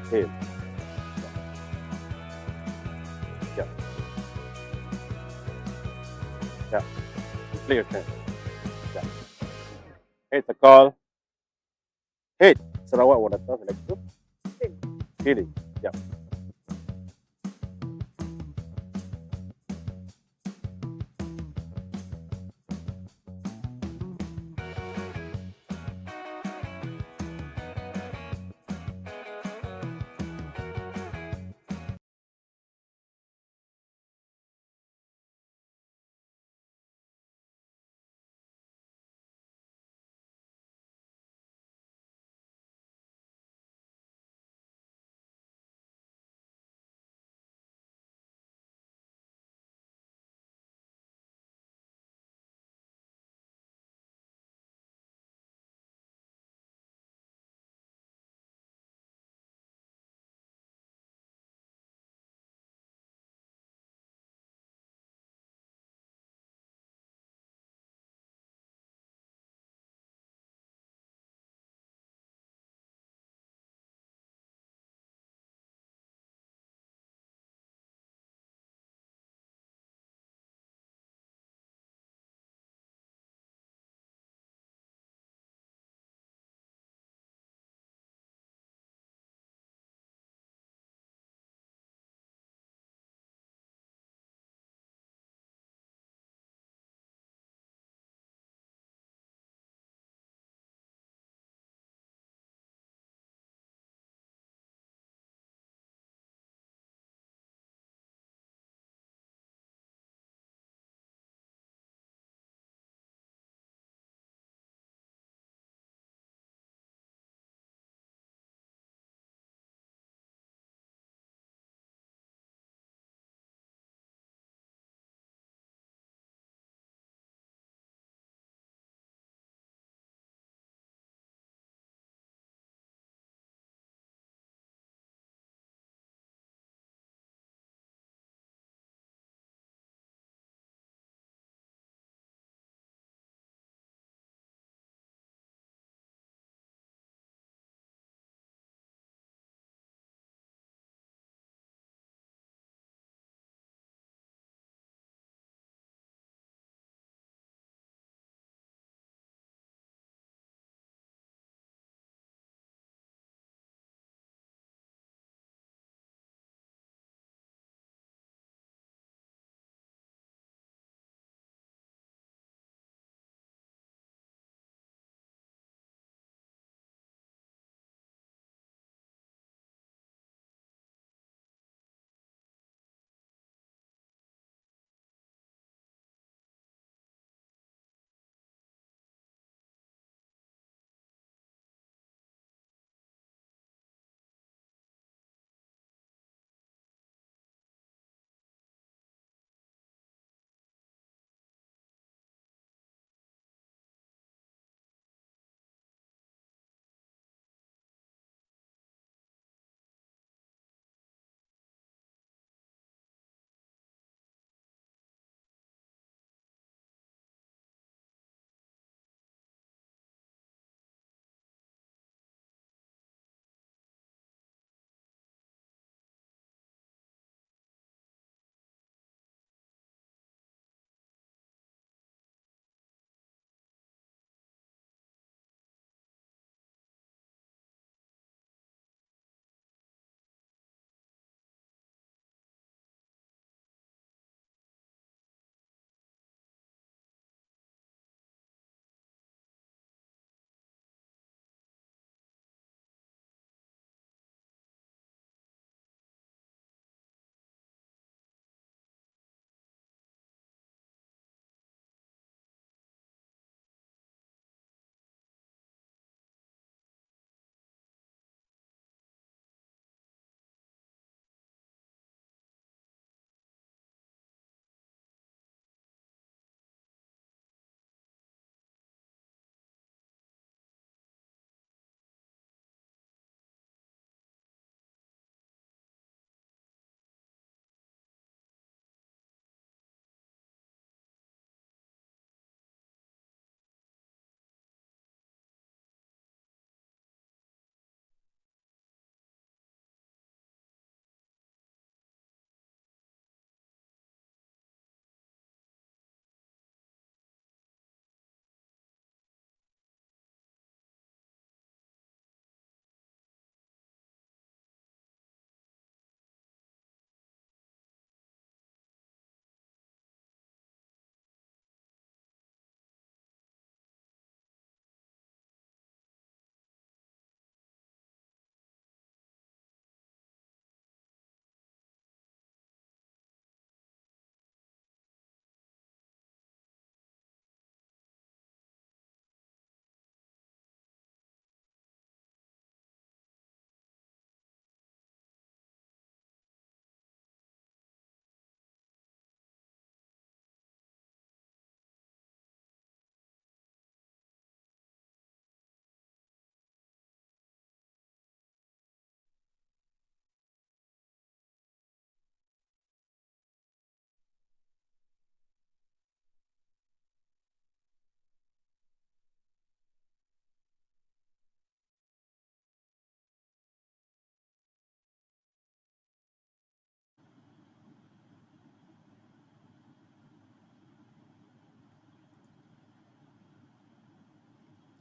tail. Yeah. Yeah. You play your turn. Yeah. Hey, it's a call. Hey, Sarawak, what does like to? Feeling. Yeah.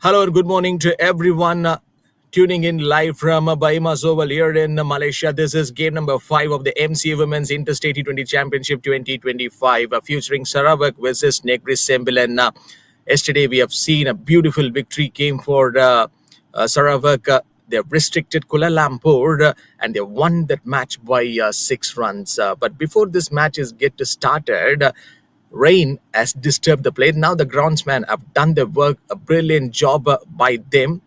Hello and good morning to everyone tuning in live from BAYUEMAS Oval here in Malaysia. This is game number 5 of the MCA Women's Interstate T20 Championship 2025 featuring Sarawak versus NEGERI Sembilan. Yesterday we have seen a beautiful victory game for Sarawak. They have restricted Kuala Lumpur and they won that match by 6 runs. But before this match is get started, rain has disturbed the play. Now the groundsmen have done their work, a brilliant job by them.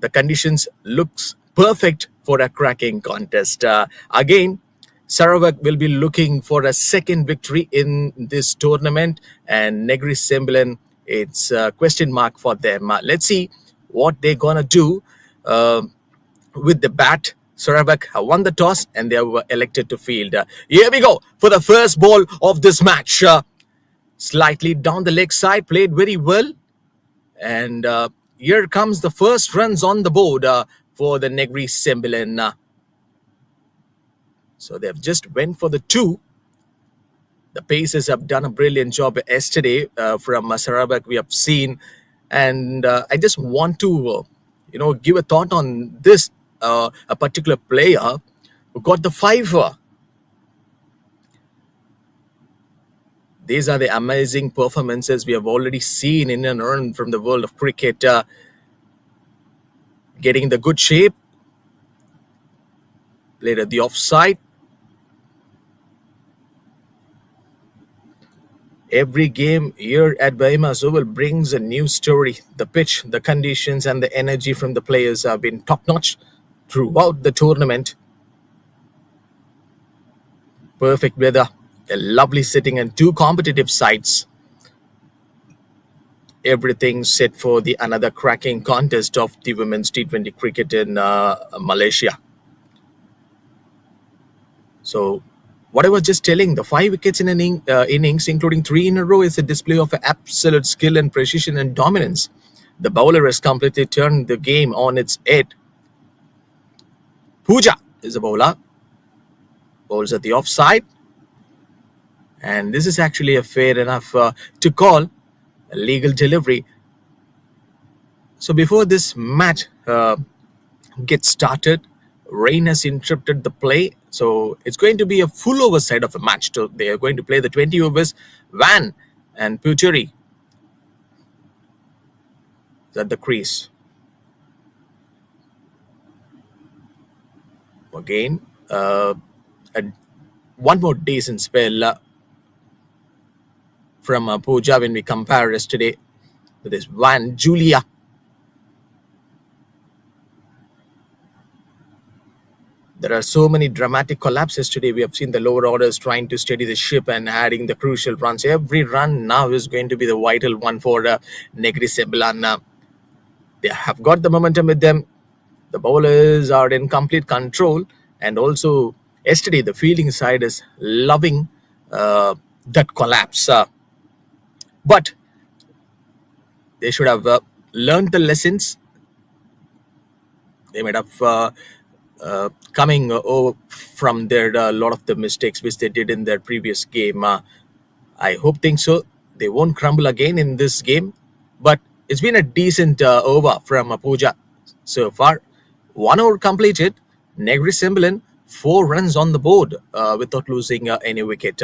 The conditions looks perfect for a cracking contest. Again, Sarawak will be looking for a second victory in this tournament, and Negeri Sembilan, it's a question mark for them. Let's see what they're gonna do with the bat. Sarawak have won the toss and they were elected to field. Here we go for the first ball of this match. Slightly down the leg side, played very well. And here comes the first runs on the board for the Negeri Sembilan. So they've just went for the 2. The Pacers have done a brilliant job yesterday from Sarawak we have seen. And I just want to, give a thought on this, a particular player who got the 5. These are the amazing performances we have already seen in and around from the world of cricket. Getting the good shape, played at the offside. Every game here at BAYUEMAS Oval brings a new story. The pitch, the conditions, and the energy from the players have been top-notch throughout the tournament. Perfect weather, a lovely sitting, and 2 competitive sides. Everything set for the another cracking contest of the women's T20 cricket in Malaysia. So, what I was just telling, the 5 wickets in an innings, including 3 in a row, is a display of absolute skill and precision and dominance. The bowler has completely turned the game on its head. Pooja is a bowler. Bowls at the offside. And this is actually a fair enough to call a legal delivery. So before this match gets started, rain has interrupted the play. So it's going to be a full overside of a match. So they are going to play the 20 overs. Van and Puteri is at the crease. Again, one more decent spell from Pooja when we compare yesterday with this Van Julia. There are so many dramatic collapses today. We have seen the lower orders trying to steady the ship and adding the crucial runs. Every run now is going to be the vital one for Negeri Sembilan. They have got the momentum with them. The bowlers are in complete control. And also, yesterday, the fielding side is loving that collapse. But they should have learned the lessons. They might have coming over from their lot of the mistakes which they did in their previous game. I think so. They won't crumble again in this game. But it's been a decent over from Pooja so far. 1 over completed. Negeri Sembilan, 4 runs on the board without losing any wicket.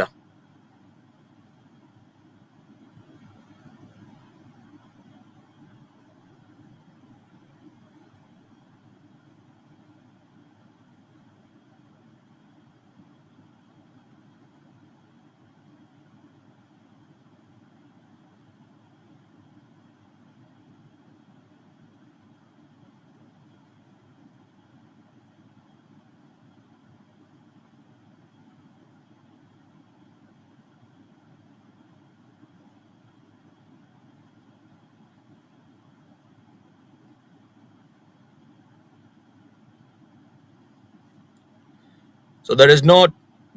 So there is no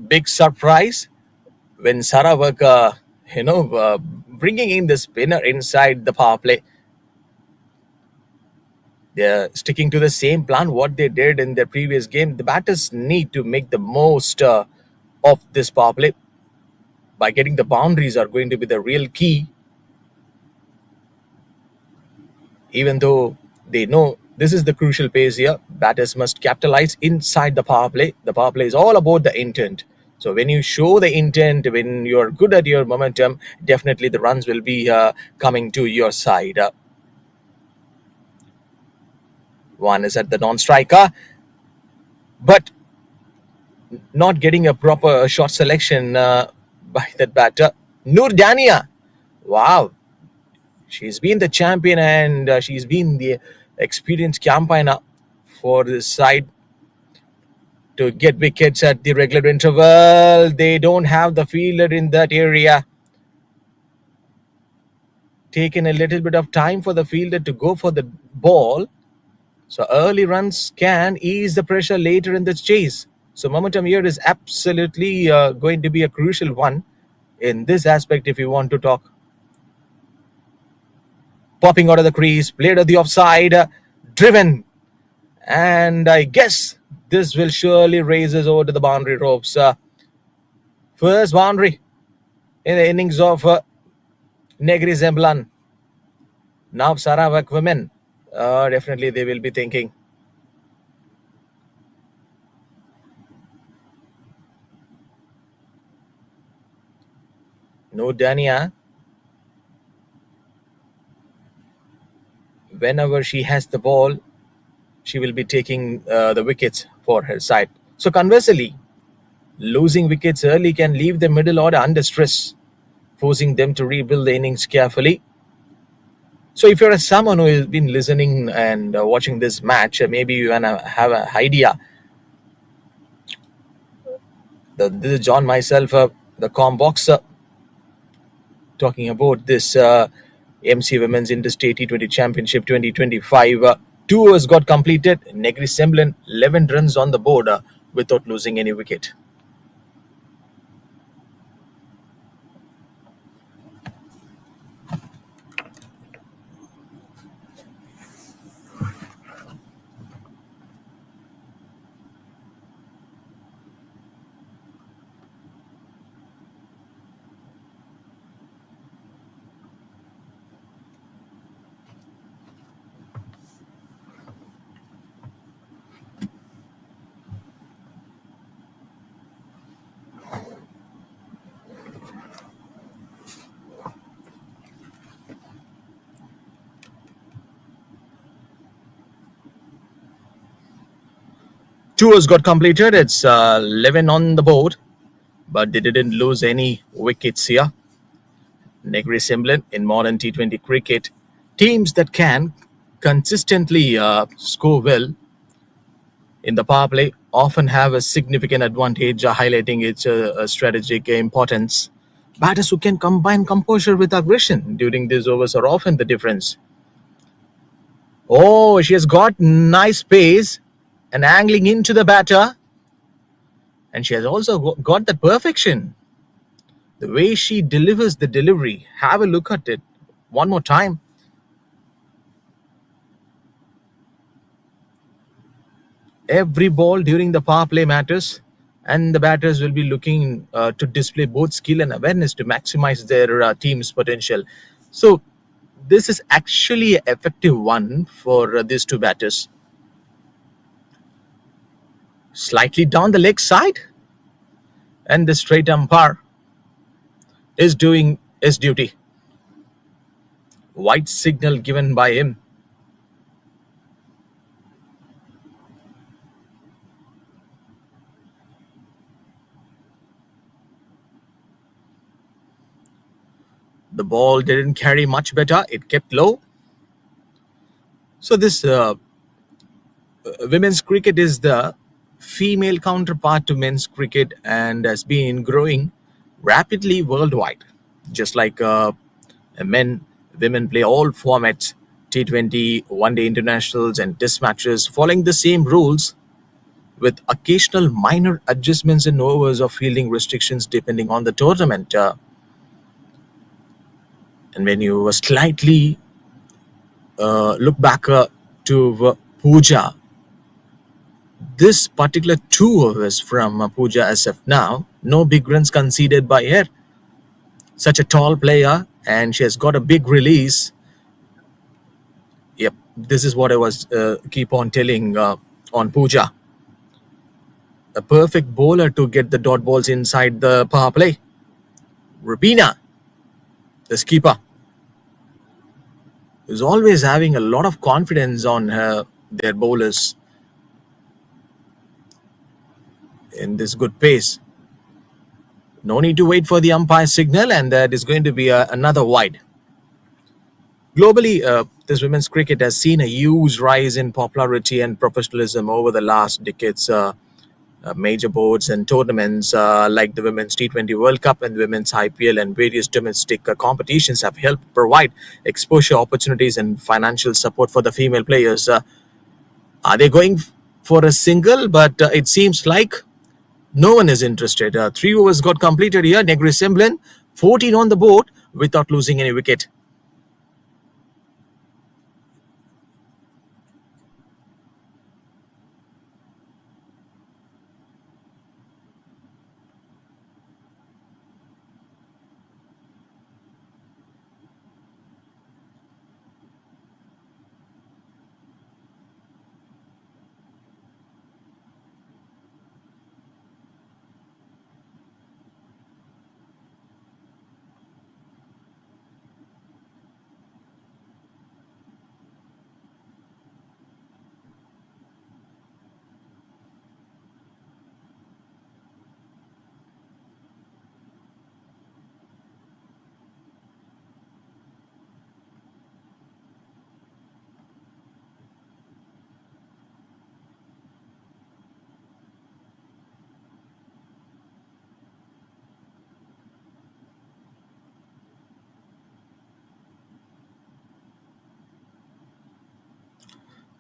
big surprise when Sarawak, bringing in the spinner inside the power play. They're sticking to the same plan what they did in their previous game. The batters need to make the most of this power play. By getting the boundaries are going to be the real key. even though they know this is the crucial pace here. Batters must capitalize inside the power play. The power play is all about the intent. So when you show the intent, when you're good at your momentum, definitely the runs will be coming to your side. One is at the non-striker, but not getting a proper shot selection by that batter. Noor Dania. Wow, she's been the champion and she's been the experienced campaigner for this side to get wickets at the regular interval. They don't have the fielder in that area. Taken a little bit of time for the fielder to go for the ball. So early runs can ease the pressure later in the chase. So momentum here is absolutely going to be a crucial one in this aspect if you want to talk. Popping out of the crease, played at the offside, driven. And I guess this will surely raise us over to the boundary ropes. First boundary in the innings of Negeri Sembilan. Now Sarawak women, definitely they will be thinking. No Dania. Whenever she has the ball, she will be taking the wickets for her side. So conversely, losing wickets early can leave the middle order under stress, forcing them to rebuild the innings carefully. So if you're someone who has been listening and watching this match, maybe you wanna have an idea. This is John myself, the com boxer, talking about this MC Women's Interstate T20 Championship 2025. 2 overs got completed. Negeri Sembilan 11 runs on the board without losing any wicket. Two overs got completed. It's 11 on the board, but they didn't lose any wickets here. Negeri Sembilan in modern T20 cricket, teams that can consistently score well in the power play often have a significant advantage, highlighting its strategic importance. Batters who can combine composure with aggression during these overs are often the difference. Oh, she has got nice pace and angling into the batter. And she has also got that perfection. The way she delivers the delivery. Have a look at it one more time. Every ball during the power play matters, and the batters will be looking to display both skill and awareness to maximize their team's potential. So this is actually an effective one for these two batters. Slightly down the leg side, and the straight umpire is doing his duty. White signal given by him. The ball didn't carry much better. It kept low. So this women's cricket is the female counterpart to men's cricket and has been growing rapidly worldwide. Just like women play all formats, T20, one-day internationals and test matches, following the same rules with occasional minor adjustments in overs or fielding restrictions depending on the tournament. And when you slightly look back to Pooja, this particular 2 overs from Pooja as of now, no big runs conceded by her. Such a tall player, and she has got a big release. A This is what I was keep on telling on Puja. A perfect bowler to get the dot balls inside the power play. Rubina, the skipper, is always having a lot of confidence on their bowlers in this good pace. No need to wait for the umpire signal, and that is going to be another wide. Globally, this women's cricket has seen a huge rise in popularity and professionalism over the last decades. Major boards and tournaments like the Women's T20 World Cup and the Women's IPL and various domestic competitions have helped provide exposure opportunities and financial support for the female players. Are they going for a single? But it seems like no one is interested. 3 overs got completed here. Negeri Sembilan, 14 on the board without losing any wicket.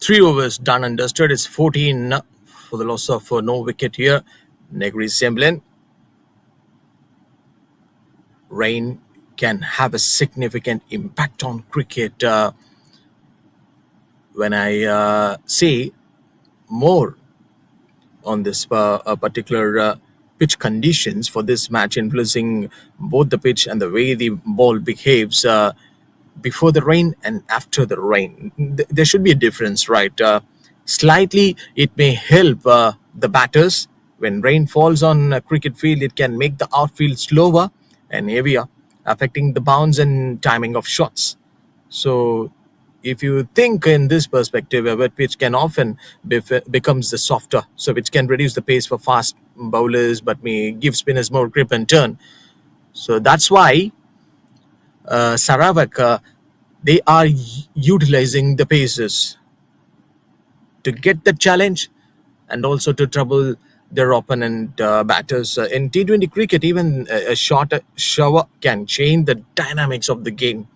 3 overs done and dusted. It's 14 for the loss of no wicket here. Negeri Sembilan. Rain can have a significant impact on cricket. When I say more on this particular pitch conditions for this match, influencing both the pitch and the way the ball behaves before the rain and after the rain. There should be a difference, right? Slightly, it may help the batters. When rain falls on a cricket field, it can make the outfield slower and heavier, affecting the bounce and timing of shots. So, if you think in this perspective, a wet pitch can often becomes the softer, so which can reduce the pace for fast bowlers, but may give spinners more grip and turn. So that's why Sarawak they are utilizing the paces to get the challenge and also to trouble their opponent batters. In T20 cricket, even a short shower can change the dynamics of the game.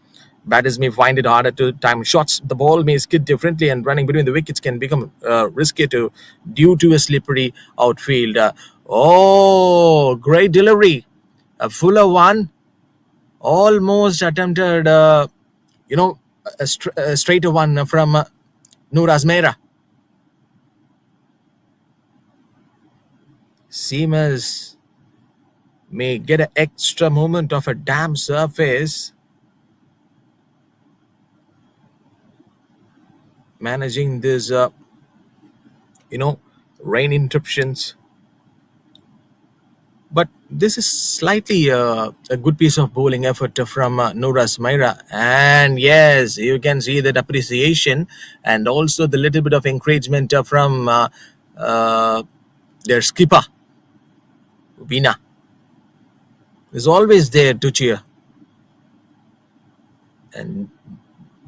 Batters may find it harder to time shots. The ball may skid differently, and running between the wickets can become risky due to a slippery outfield. Oh, great delivery! A fuller one, almost attempted. A straighter one from Noor Azmera. Seamers may get an extra moment of a damp surface, managing this, rain interruptions. But this is slightly a good piece of bowling effort from Noras Maira. And yes, you can see that appreciation and also the little bit of encouragement from uh, their skipper, Vina, is always there to cheer. And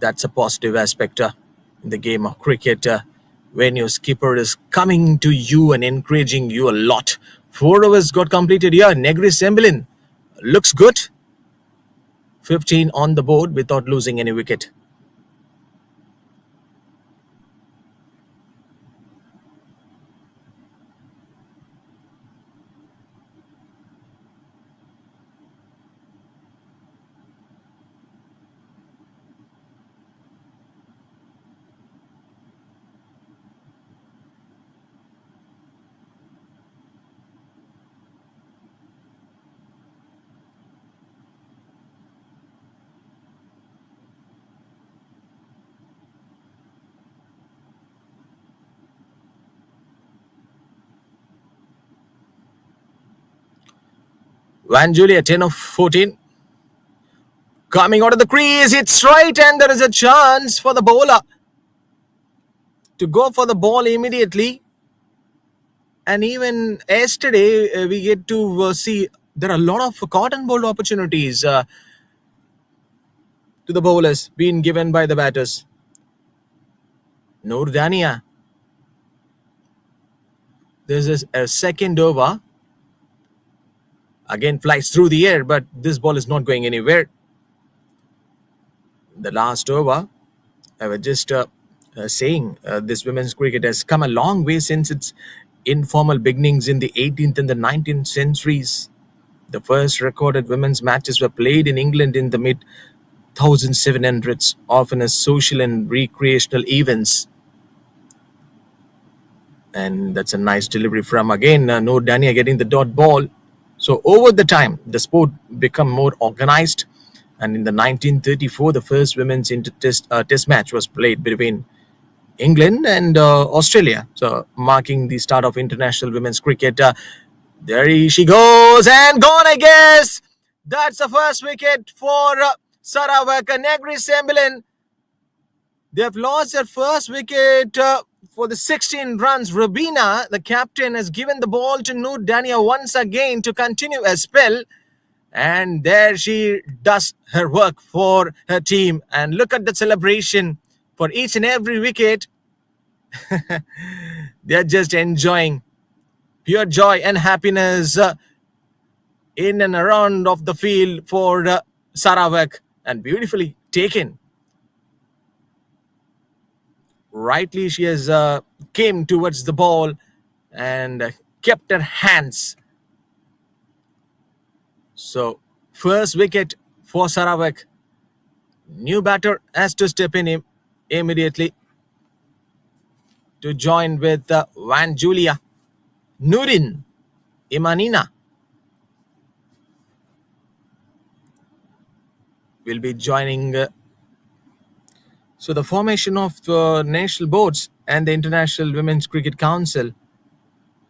that's a positive aspect in the game of cricket when your skipper is coming to you and encouraging you a lot. 4 overs got completed here. Negeri Sembilan looks good. 15 on the board without losing any wicket. Van Julia, 10 of 14. Coming out of the crease, it's right, and there is a chance for the bowler to go for the ball immediately. And even yesterday, we get to see there are a lot of cotton ball opportunities to the bowlers being given by the batters. Noor Dania. This is a second over. Again, flies through the air, but this ball is not going anywhere. The last over, I was just saying this women's cricket has come a long way since its informal beginnings in the 18th and the 19th centuries. The first recorded women's matches were played in England in the mid 1700s, often as social and recreational events. And that's a nice delivery from, again, Noor Dania getting the dot ball. So over the time, the sport became more organized. And in the 1934, the first women's test match was played between England and Australia. So marking the start of international women's cricket. There she goes, and gone, I guess. That's the first wicket for Sarawak. NEGERI Sembilan. They have lost their first wicket for the 16 runs. Rubina, the captain, has given the ball to Noor Dania once again to continue a spell. And there she does her work for her team. And look at the celebration for each and every wicket. They're just enjoying pure joy and happiness in and around of the field for Sarawak. And beautifully taken. Rightly, she has came towards the ball and kept her hands. So, first wicket for Sarawak. New batter has to step in immediately to join with Van Julia. Nurin Imanina will be joining. So the formation of the national boards and the International Women's Cricket Council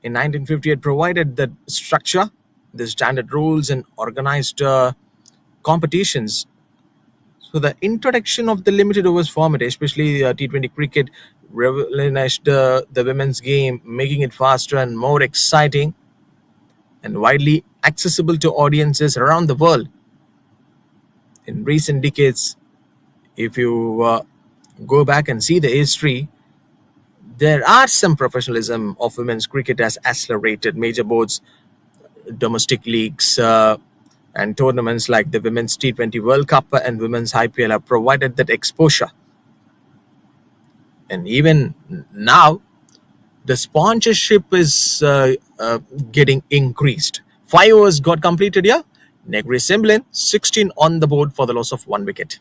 in 1958 provided the structure, the standard rules, and organized competitions. So the introduction of the limited overs format, especially T20 cricket, revolutionized the women's game, making it faster and more exciting and widely accessible to audiences around the world. In recent decades, if you go back and see the history, there are some professionalism of women's cricket has accelerated. Major boards, domestic leagues, and tournaments like the Women's T20 World Cup and Women's IPL have provided that exposure. And even now, the sponsorship is getting increased. 5 overs got completed here. NEGERI Sembilan, 16 on the board for the loss of 1 wicket.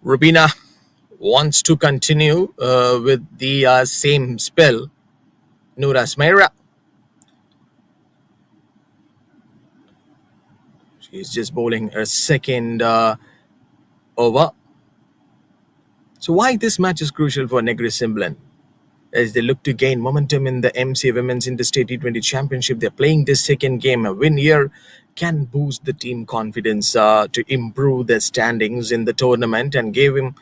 Rubina wants to continue with the same spell. Noora Smaira. She's just bowling her second over. So why this match is crucial for NEGERI Sembilan? As they look to gain momentum in the MCA Women's Interstate T20 Championship, they're playing this second game. A win here can boost the team confidence to improve their standings in the tournament and give them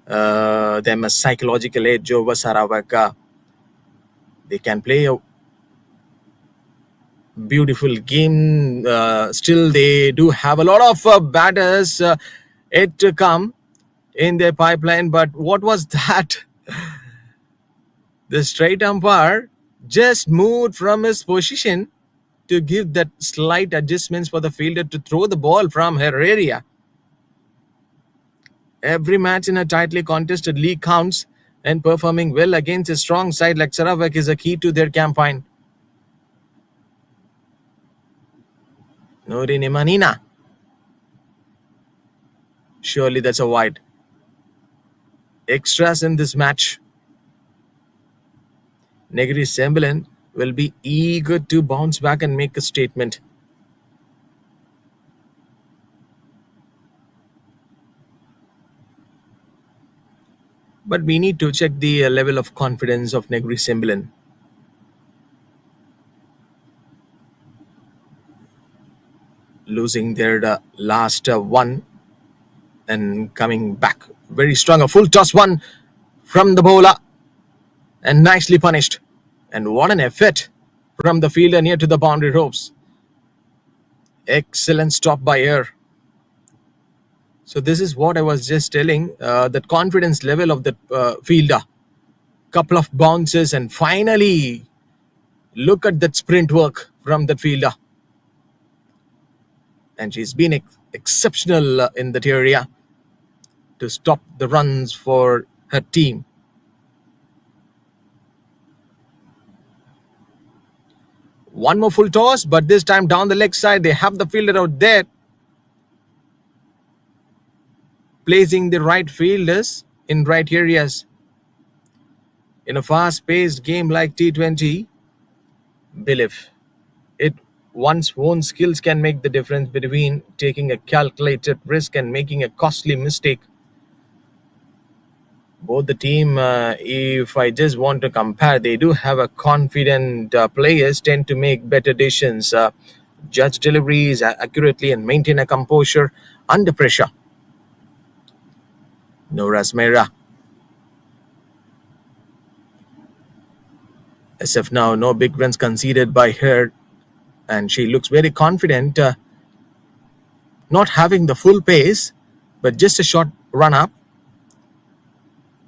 a psychological edge over Sarawak. They can play a beautiful game. Still, they do have a lot of batters yet to come in their pipeline. But what was that? The straight umpire just moved from his position to give that slight adjustments for the fielder to throw the ball from her area. Every match in a tightly contested league counts, and performing well against a strong side like Sarawak is a key to their campaign. Nuri Manina. Surely that's a wide. Extras in this match. Negeri Sembilan will be eager to bounce back and make a statement. But we need to check the level of confidence of Negeri Sembilan. Losing their last one and coming back very strong. A full toss one from the bowler and nicely punished. And what an effort from the fielder near to the boundary ropes. Excellent stop by air. So this is what I was just telling, the confidence level of the fielder. Couple of bounces and finally look at that sprint work from that fielder. And she's been exceptional in that area to stop the runs for her team. One more full toss, but this time down the leg side, they have the fielder out there. Placing the right fielders in right areas. In a fast-paced game like T20, believe it, one's own skills can make the difference between taking a calculated risk and making a costly mistake. Both the team, if I just want to compare, they do have a confident players tend to make better decisions, judge deliveries accurately, and maintain a composure under pressure. Noras Mera. As of now, no big runs conceded by her, and she looks very confident, not having the full pace, but just a short run up.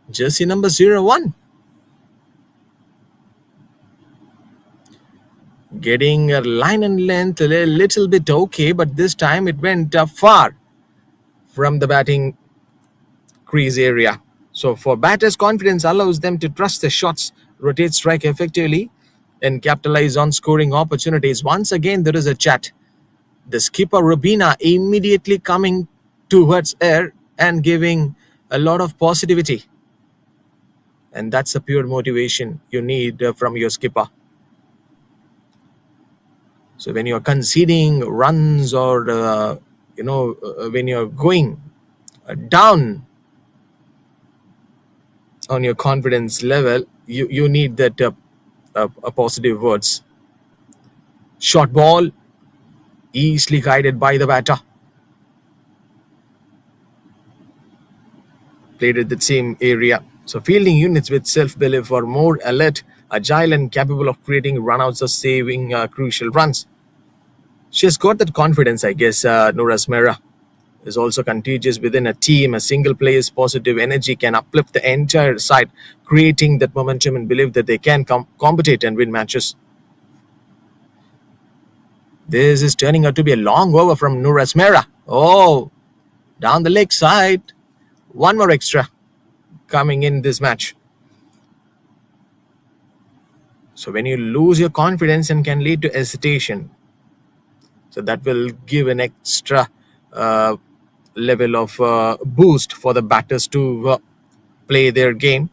Jersey number 01. Getting a line and length a little bit okay, but this time it went far from the batting crease area. So for batters, confidence allows them to trust the shots, rotate strike effectively, and capitalize on scoring opportunities. Once again, there is a chat. The skipper Rubina immediately coming towards air and giving a lot of positivity. And that's a pure motivation you need from your skipper. So when you're conceding runs or, when you're going down on your confidence level, you need that positive words. Short ball, easily guided by the batter. Played at the same area. So fielding units with self-belief are more alert, agile, and capable of creating runouts or saving crucial runs. She has got that confidence, I guess. Noras Mera is also contagious within a team. A single player's positive energy can uplift the entire side, creating that momentum and belief that they can compete and win matches. This is turning out to be a long over from Noras Mera. Oh, down the leg side. One more extra coming in this match. So when you lose your confidence and can lead to hesitation, so that will give an extra level of boost for the batters to play their game.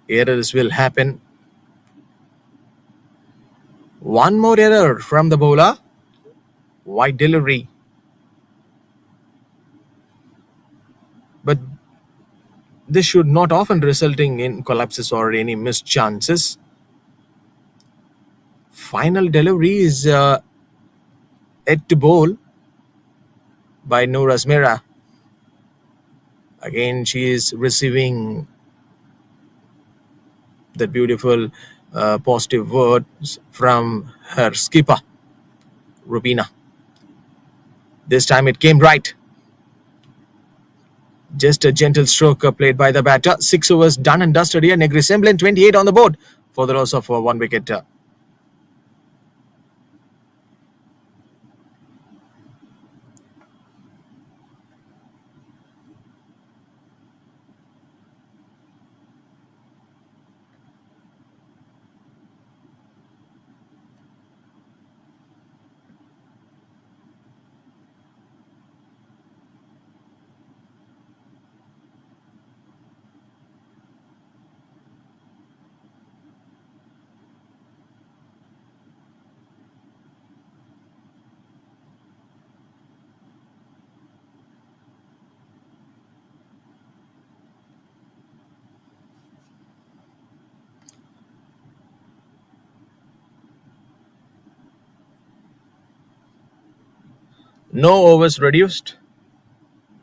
Errors will happen. One more error from the bowler. Wide delivery. But this should not often resulting in collapses or any missed chances. Final delivery is yet to bowl by Noras Mera. Again, she is receiving the beautiful positive words from her skipper, Rubina. This time it came right. Just a gentle stroke played by the batter. 6 overs done and dusted here. Negeri Sembilan 28 on the board for the loss of 1 wicket. No overs reduced.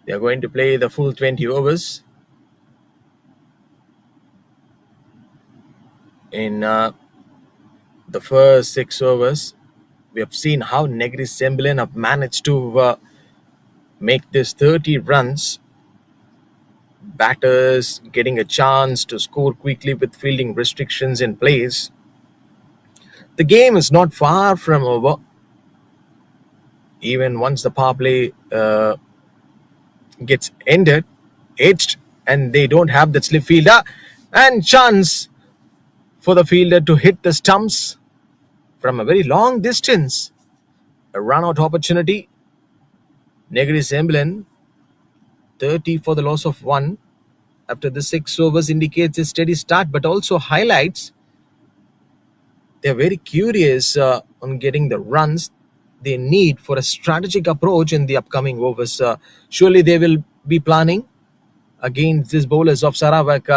They are going to play the full 20 overs in the first 6 overs. We have seen how Negeri Sembilan have managed to make this 30 runs. Batters getting a chance to score quickly with fielding restrictions in place. The game is not far from over. Even once the power play gets ended, edged, and they don't have that slip fielder, and chance for the fielder to hit the stumps from a very long distance. A run out opportunity. Negeri Sembilan 30 for the loss of 1 after the 6 overs indicates a steady start, but also highlights they're very curious on getting the runs they need for a strategic approach in the upcoming overs. Surely they will be planning against these bowlers of Sarawak,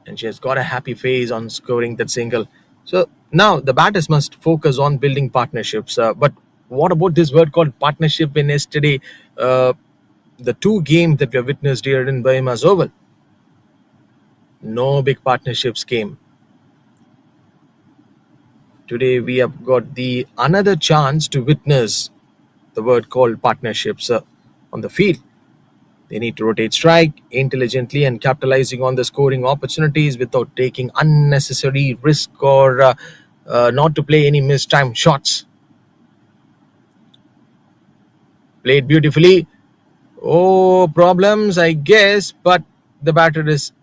and she has got a happy face on scoring that single. So now the batters must focus on building partnerships. But what about this word called partnership in yesterday? The 2 games that we have witnessed here in BAYUEMAS Oval, no big partnerships came. Today we have got the another chance to witness the word called partnerships on the field. They need to rotate strike intelligently and capitalizing on the scoring opportunities without taking unnecessary risk or not to play any mistimed shots. Played beautifully. Oh, problems, I guess, but the batter is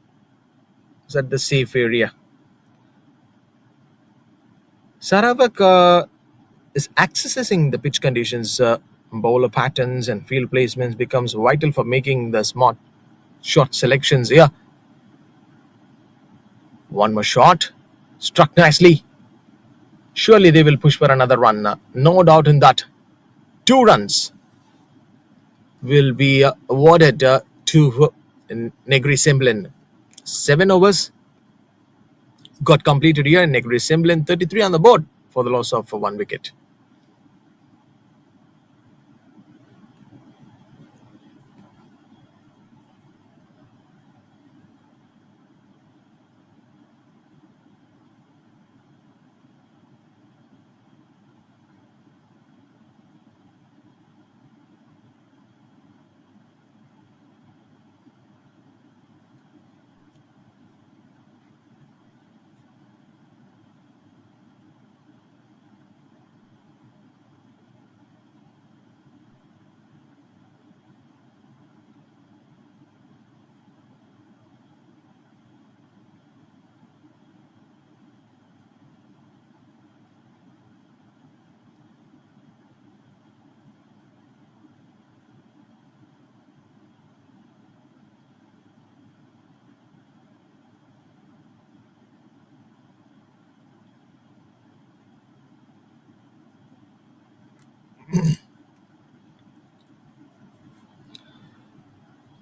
at the safe area. Sarawak is accessing the pitch conditions, bowler patterns, and field placements becomes vital for making the smart shot selections here. One more shot, struck nicely. Surely they will push for another run. No doubt in that. 2 runs will be awarded to Negeri Sembilan. 7 overs got completed here in Negeri Sembilan. 33 on the board for the loss of 1 wicket.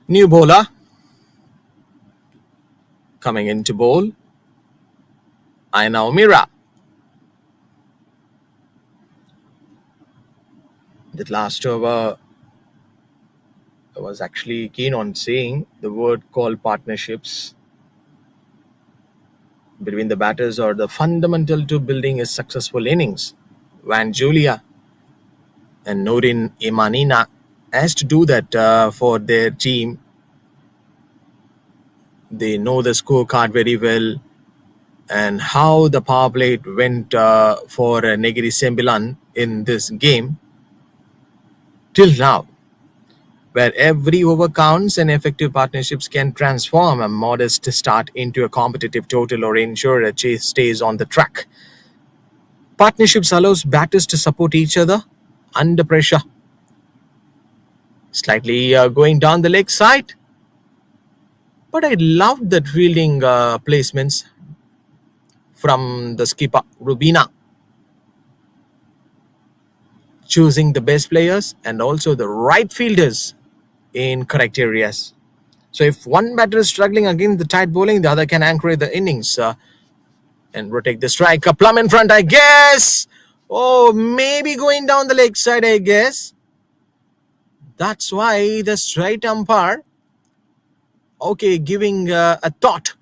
New bowler coming into bowl. Aina Omira. That last over I was actually keen on saying the word called partnerships between the batters are the fundamental to building a successful innings. Van Julia and Norin Imanina has to do that for their team. They know the scorecard very well and how the power play went for Negeri Sembilan in this game till now, where every over counts and effective partnerships can transform a modest start into a competitive total or ensure a chase stays on the track. Partnerships allows batters to support each other under pressure. Slightly going down the leg side. But I loved that fielding placements from the skipper, Rubina. Choosing the best players and also the right fielders in correct areas. So if one batter is struggling against the tight bowling, the other can anchor the innings and rotate the strike. A plum in front, I guess. Oh, maybe going down the leg side, I guess. That's why the straight umpire, okay, giving a thought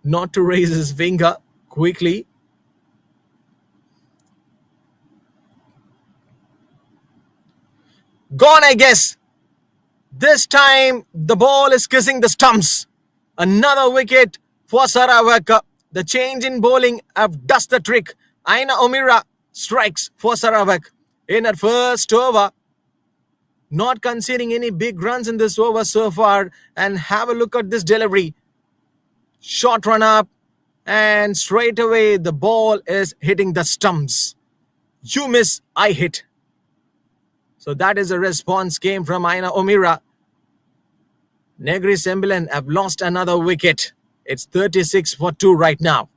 not to raise his finger quickly. Gone, I guess. This time the ball is kissing the stumps. Another wicket for Sarawak. The change in bowling have does the trick. Aina Omira strikes for Sarawak in her first over. Not conceding any big runs in this over so far. And have a look at this delivery. Short run up. And straight away the ball is hitting the stumps. You miss, I hit. So that is a response came from Aina Omira. Negeri Sembilan have lost another wicket. It's 36 for 2 right now.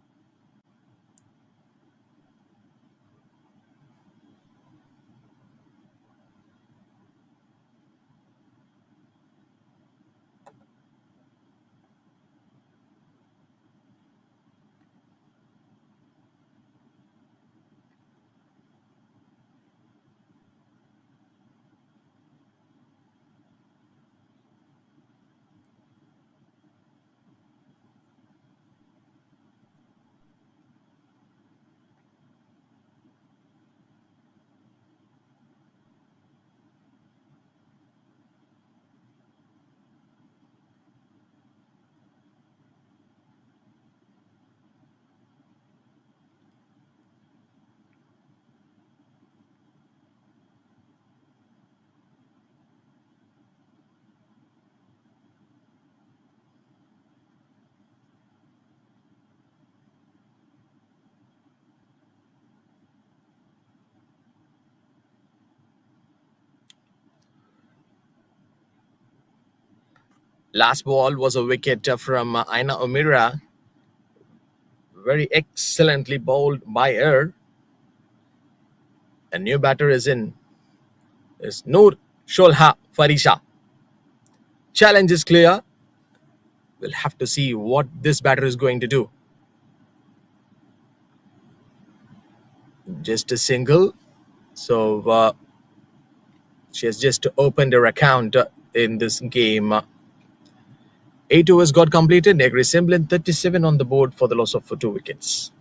Last ball was a wicket from Aina Omira. Very excellently bowled by her. A new batter is in. It's Noor Sholha Farisha. Challenge is clear. We'll have to see what this batter is going to do. Just a single. So she has just opened her account in this game. 8 overs got completed. Negeri Sembilan 37 on the board for the loss of 2 wickets.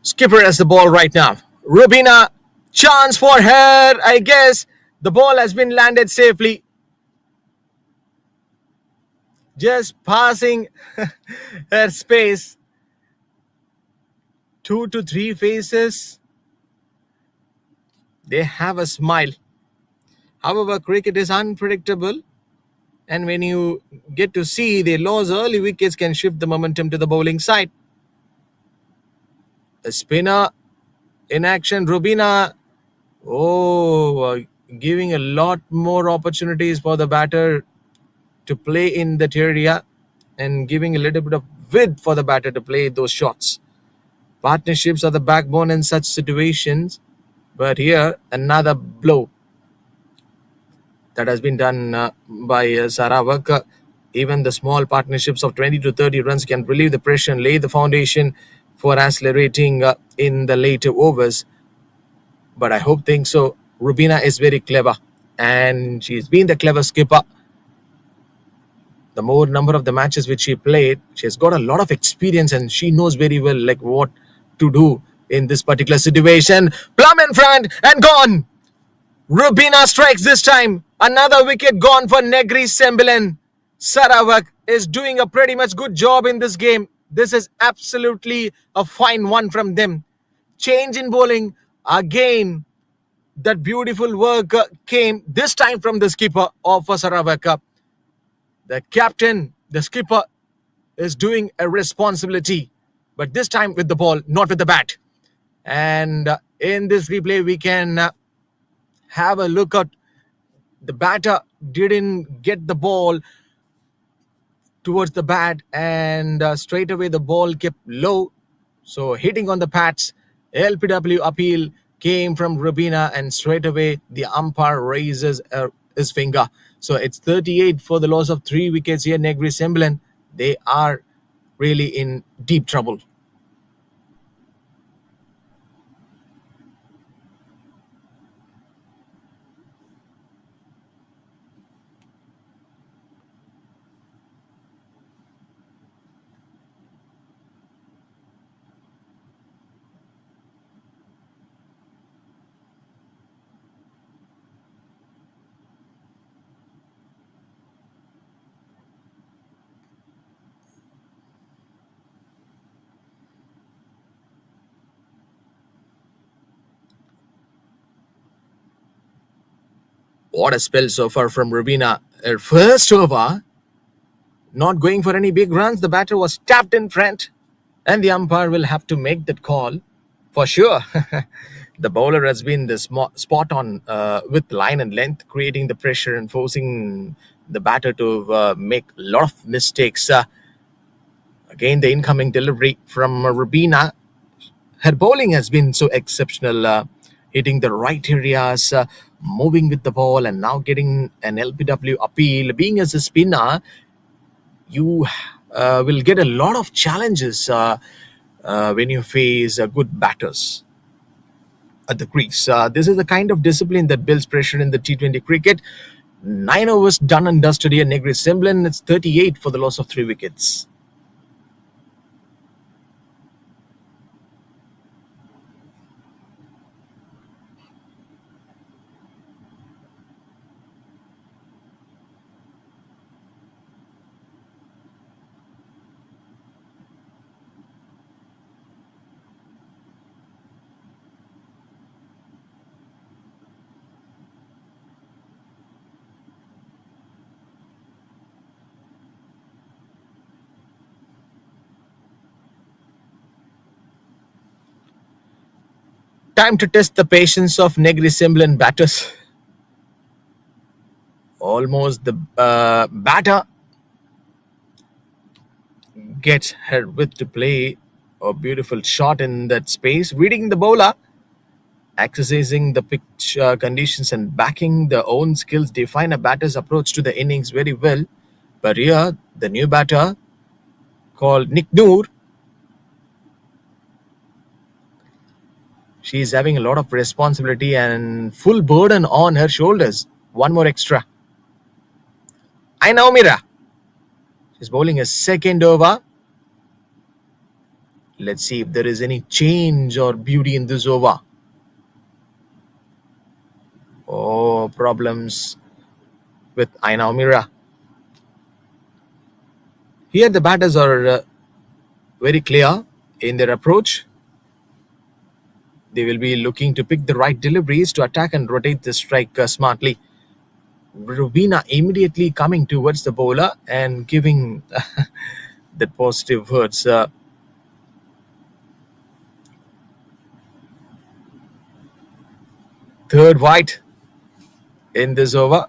Skipper has the ball right now. Rubina, chance for her. I guess the ball has been landed safely. Just passing her space. 2 to 3 faces. They have a smile. However, cricket is unpredictable. And when you get to see they lose early wickets can shift the momentum to the bowling side. A spinner in action. Rubina, giving a lot more opportunities for the batter to play in that area and giving a little bit of width for the batter to play those shots. Partnerships are the backbone in such situations. But here, another blow that has been done by Sarawak. Even the small partnerships of 20 to 30 runs can relieve the pressure and lay the foundation for accelerating in the later overs. But I think so. Rubina is very clever and she's been the clever skipper. The more number of the matches which she played, she has got a lot of experience and she knows very well like what to do in this particular situation. Plum in front and gone. Rubina strikes this time. Another wicket gone for Negeri Sembilan. Sarawak is doing a pretty much good job in this game. This is absolutely a fine one from them. Change in bowling again. That beautiful work came this time from the skipper of Sarawak. The captain, the skipper, is doing a responsibility, but this time with the ball, not with the bat. And in this replay, we can have a look at the batter didn't get the ball towards the bat, and straight away the ball kept low. So hitting on the pads, LPW appeal came from Rubina, and straight away the umpire raises his finger. So it's 38 for the loss of 3 wickets here. Negeri Sembilan, they are really in deep trouble. What a spell so far from Rubina. Her first over, not going for any big runs. The batter was tapped in front, and the umpire will have to make that call for sure. The bowler has been the spot on with line and length, creating the pressure and forcing the batter to make a lot of mistakes. Again, the incoming delivery from Rubina. Her bowling has been so exceptional, hitting the right areas, moving with the ball, and now getting an LPW appeal. Being as a spinner, you will get a lot of challenges when you face good batters at the crease. This is the kind of discipline that builds pressure in the T20 cricket. 9 overs done and dusted here. Negeri Sembilan, it's 38 for the loss of 3 wickets. Time to test the patience of Negeri Sembilan batters. Almost the batter gets her width to play a beautiful shot in that space, reading the bowler, exercising the pitch conditions, and backing their own skills define a batter's approach to the innings very well. But here, the new batter called Nick Noor, she is having a lot of responsibility and full burden on her shoulders. One more extra. Aina Omira. She's bowling a second over. Let's see if there is any change or beauty in this over. Oh, problems with Aina Omira. Here the batters are very clear in their approach. They will be looking to pick the right deliveries to attack and rotate the strike smartly. Rubina immediately coming towards the bowler and giving that positive words. Third white in this over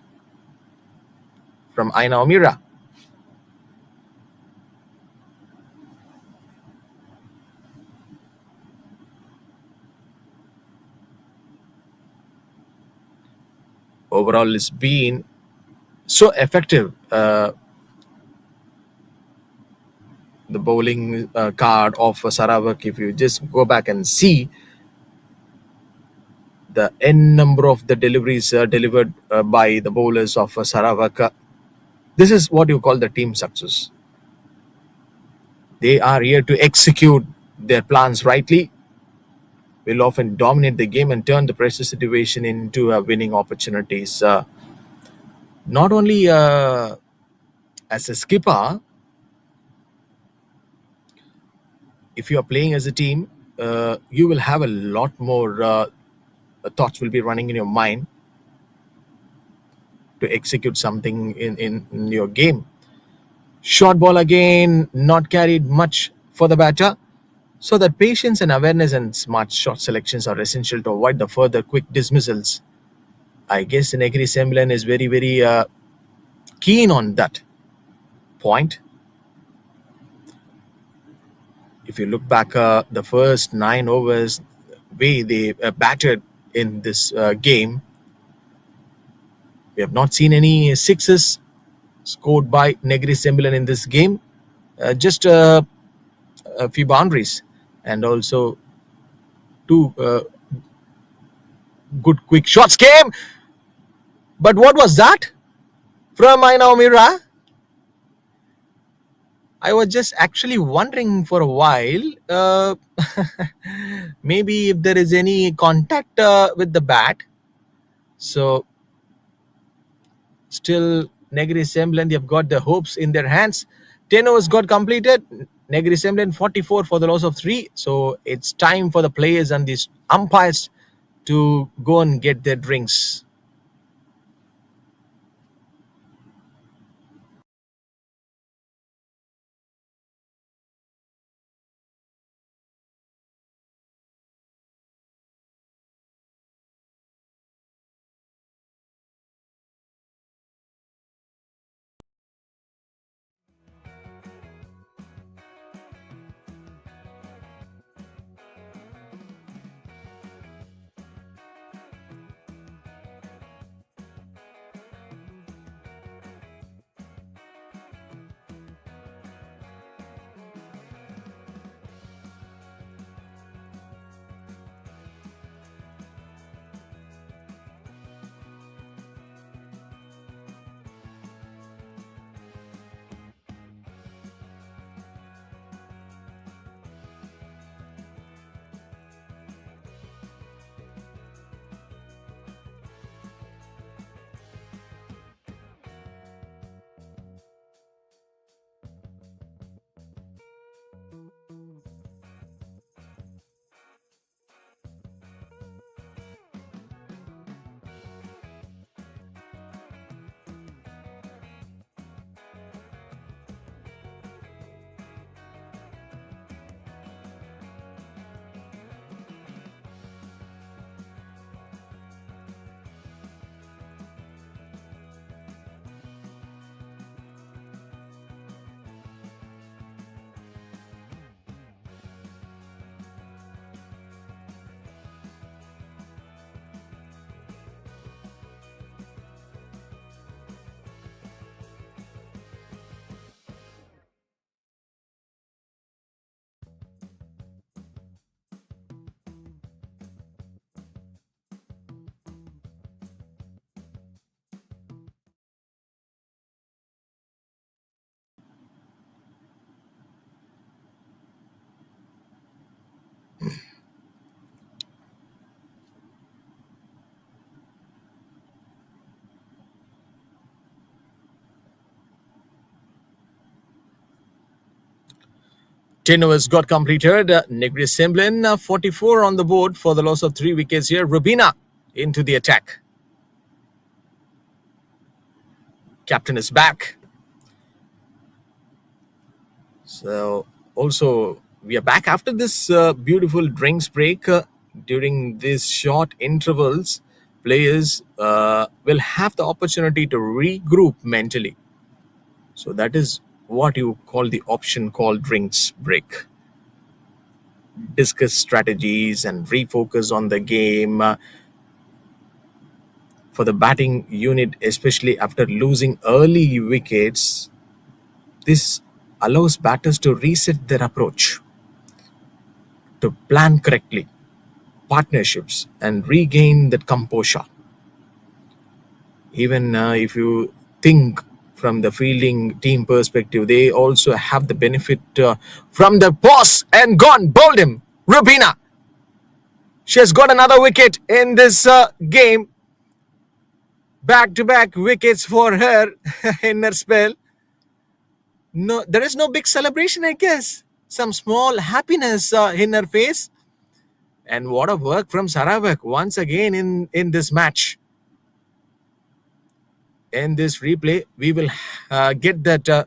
from Aina Omira. Overall, it's been so effective. The bowling card of Sarawak, if you just go back and see the n number of the deliveries delivered by the bowlers of Sarawak, this is what you call the team success. They are here to execute their plans rightly, will often dominate the game and turn the pressure situation into winning opportunities. Not only as a skipper, if you are playing as a team, you will have a lot more thoughts will be running in your mind to execute something in your game. Short ball again, not carried much for the batter. So that patience and awareness and smart shot selections are essential to avoid the further quick dismissals. I guess NEGERI SEMBILAN is very, very keen on that point. If you look back, the first 9 overs, way they batted in this game, we have not seen any sixes scored by NEGERI SEMBILAN in this game. Just a few boundaries and also two good quick shots came. But what was that from Aina Mira? I was just actually wondering for a while, maybe if there is any contact with the bat. So still NEGERI SEMBILAN, they've got the hopes in their hands. 10 overs got completed. NEGERI SEMBILAN 44 for the loss of 3. So it's time for the players and these umpires to go and get their drinks. Ten overs got completed. NEGERI SEMBILAN 44 on the board for the loss of 3 wickets here. Rubina into the attack. Captain is back. So also we are back after this beautiful drinks break. During these short intervals, players will have the opportunity to regroup mentally. So that is what you call the option called drinks break. Discuss strategies and refocus on the game. For the batting unit, especially after losing early wickets, this allows batters to reset their approach, to plan correctly, partnerships, and regain that composure. Even if you think from the fielding team perspective, they also have the benefit from the pause and gone, bowled him. Rubina. She has got another wicket in this game. Back-to-back wickets for her in her spell. No, there is no big celebration, I guess. Some small happiness in her face. And what a work from Sarawak once again in this match. In this replay, we will get that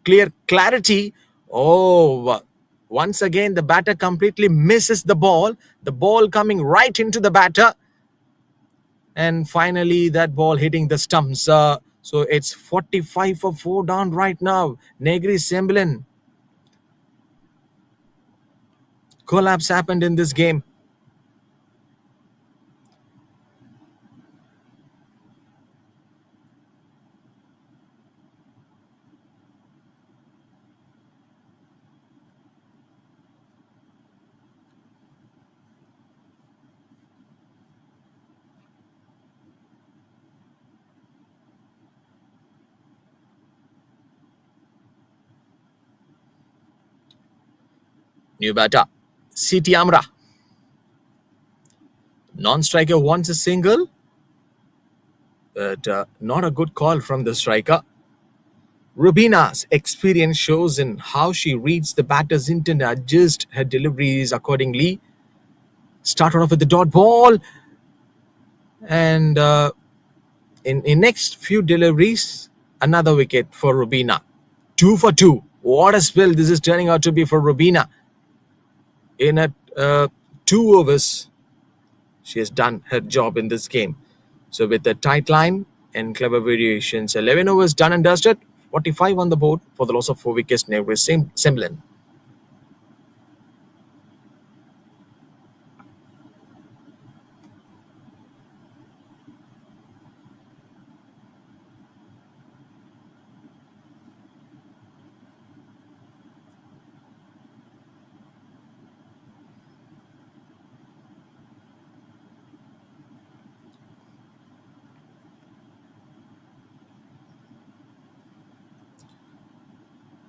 clear clarity. Oh, once again, the batter completely misses the ball. The ball coming right into the batter. And finally, that ball hitting the stumps. So it's 45 for 4 down right now. Negeri Sembilan. Collapse happened in this game. New batter, Siti Amra. Non-striker wants a single, but not a good call from the striker. Rubina's experience shows in how she reads the batter's intent and adjusts her deliveries accordingly. Started off with the dot ball, and in next few deliveries, another wicket for Rubina. 2 for 2. What a spill this is turning out to be for Rubina. In at 2 overs, she has done her job in this game. So with the tight line and clever variations, 11 overs done and dusted, 45 on the board for the loss of 4 wickets. Negeri Sembilan.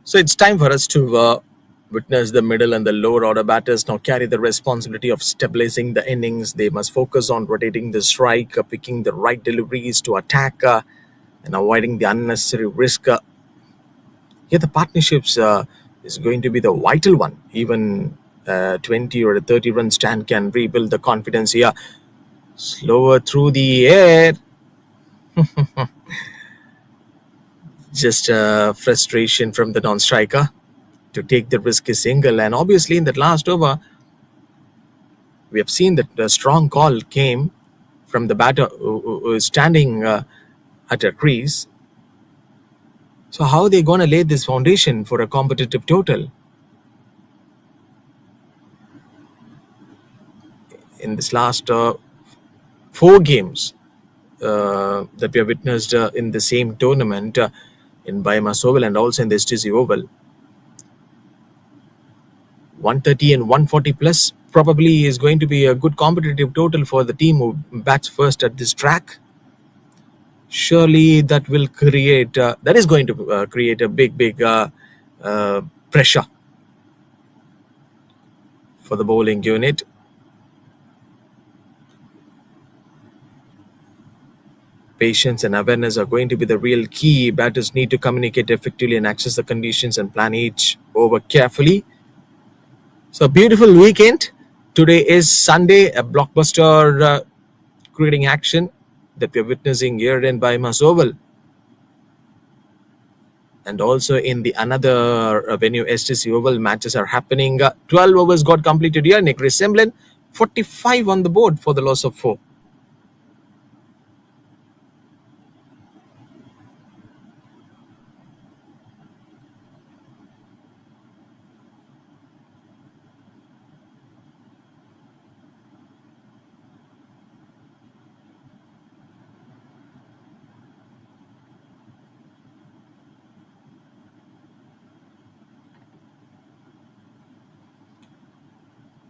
So it's time for us to witness the middle and the lower order batters now carry the responsibility of stabilizing the innings. They must focus on rotating the strike, picking the right deliveries to attack, and avoiding the unnecessary risk. Here, the partnerships is going to be the vital one. Even 20 or a 30 run stand can rebuild the confidence here. Slower through the air. Just frustration from the non-striker to take the risky single. And obviously, in that last over, we have seen that a strong call came from the batter who is standing at a crease. So how are they going to lay this foundation for a competitive total? In this last 4 games that we have witnessed in the same tournament in BAYUEMAS Oval and also in the STC Oval, 130 and 140 plus probably is going to be a good competitive total for the team who bats first at this track. Surely that will create, that is going to create a big pressure for the bowling unit. Patience and awareness are going to be the real key. Batters need to communicate effectively and access the conditions and plan each over carefully. So, beautiful weekend. Today is Sunday, a blockbuster cricketing action that we're witnessing here in BAYUEMAS Oval. And also in the another venue, STC Oval, matches are happening. 12 overs got completed here. Negeri Sembilan, 45 on the board for the loss of 4.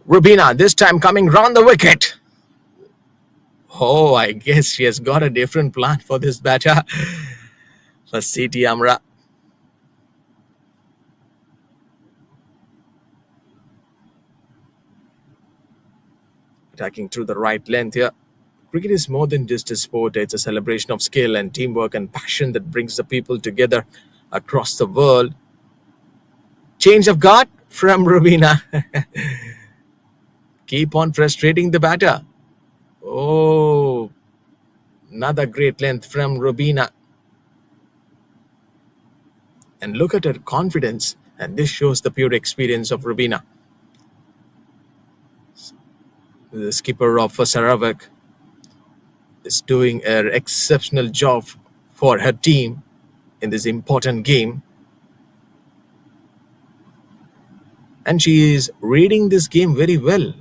Rubina, this time coming round the wicket. Oh, I guess she has got a different plan for this batter. For Siti Amra. Attacking through the right length here. Cricket is more than just a sport. It's a celebration of skill and teamwork and passion that brings the people together. across the world. Change of guard from Rubina. Keep on frustrating the batter. Oh, another great length from Rubina. And look at her confidence. And this shows the pure experience of Rubina, the skipper of Sarawak, is doing an exceptional job for her team in this important game. And she is reading this game very well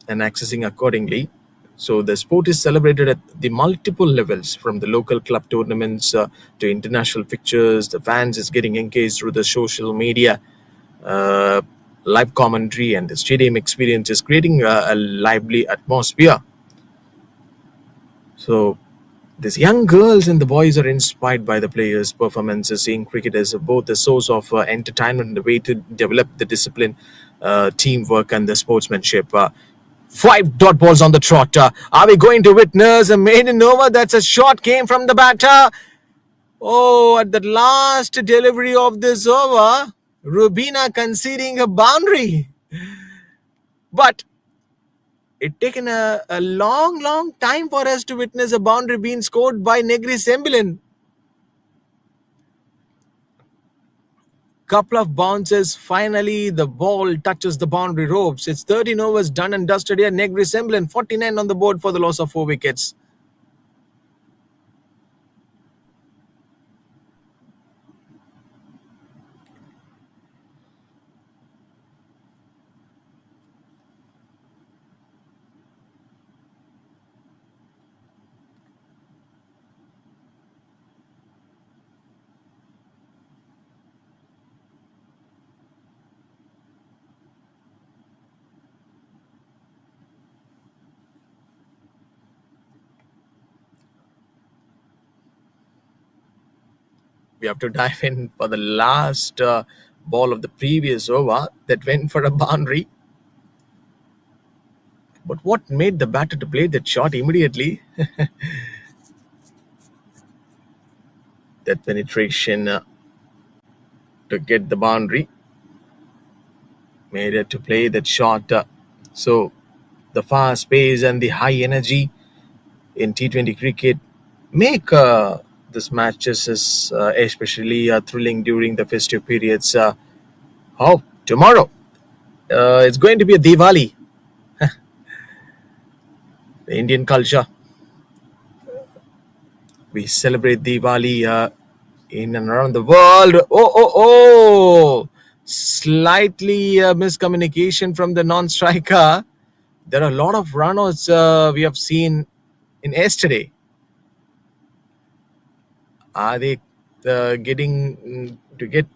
and accessing accordingly. So the sport is celebrated at the multiple levels, from the local club tournaments to international fixtures. The fans is getting engaged through the social media, uh, live commentary, and the stadium experience is creating a lively atmosphere. So these young girls and the boys are inspired by the players' performances, seeing cricket as both a source of entertainment and a way to develop the discipline, teamwork, and the sportsmanship. Five dot balls on the trot. Are we going to witness a maiden over? That's a shot came from the batter. Oh, at the last delivery of this over, Rubina conceding a boundary. But it taken a long time for us to witness a boundary being scored by Negeri Sembilan. Couple of bounces. Finally, the ball touches the boundary ropes. It's 13 overs done and dusted here. Negeri Sembilan, 49 on the board for the loss of 4 wickets. We have to dive in for the last ball of the previous over that went for a boundary. But what made the batter to play that shot immediately? That penetration to get the boundary made it to play that shot. So the fast pace and the high energy in T20 cricket make this matches is especially thrilling during the festive periods. Oh, tomorrow it's going to be a Diwali. The Indian culture, we celebrate Diwali in and around the world. Oh! Slightly miscommunication from the non-striker. There are a lot of runners we have seen in yesterday. Are they getting to get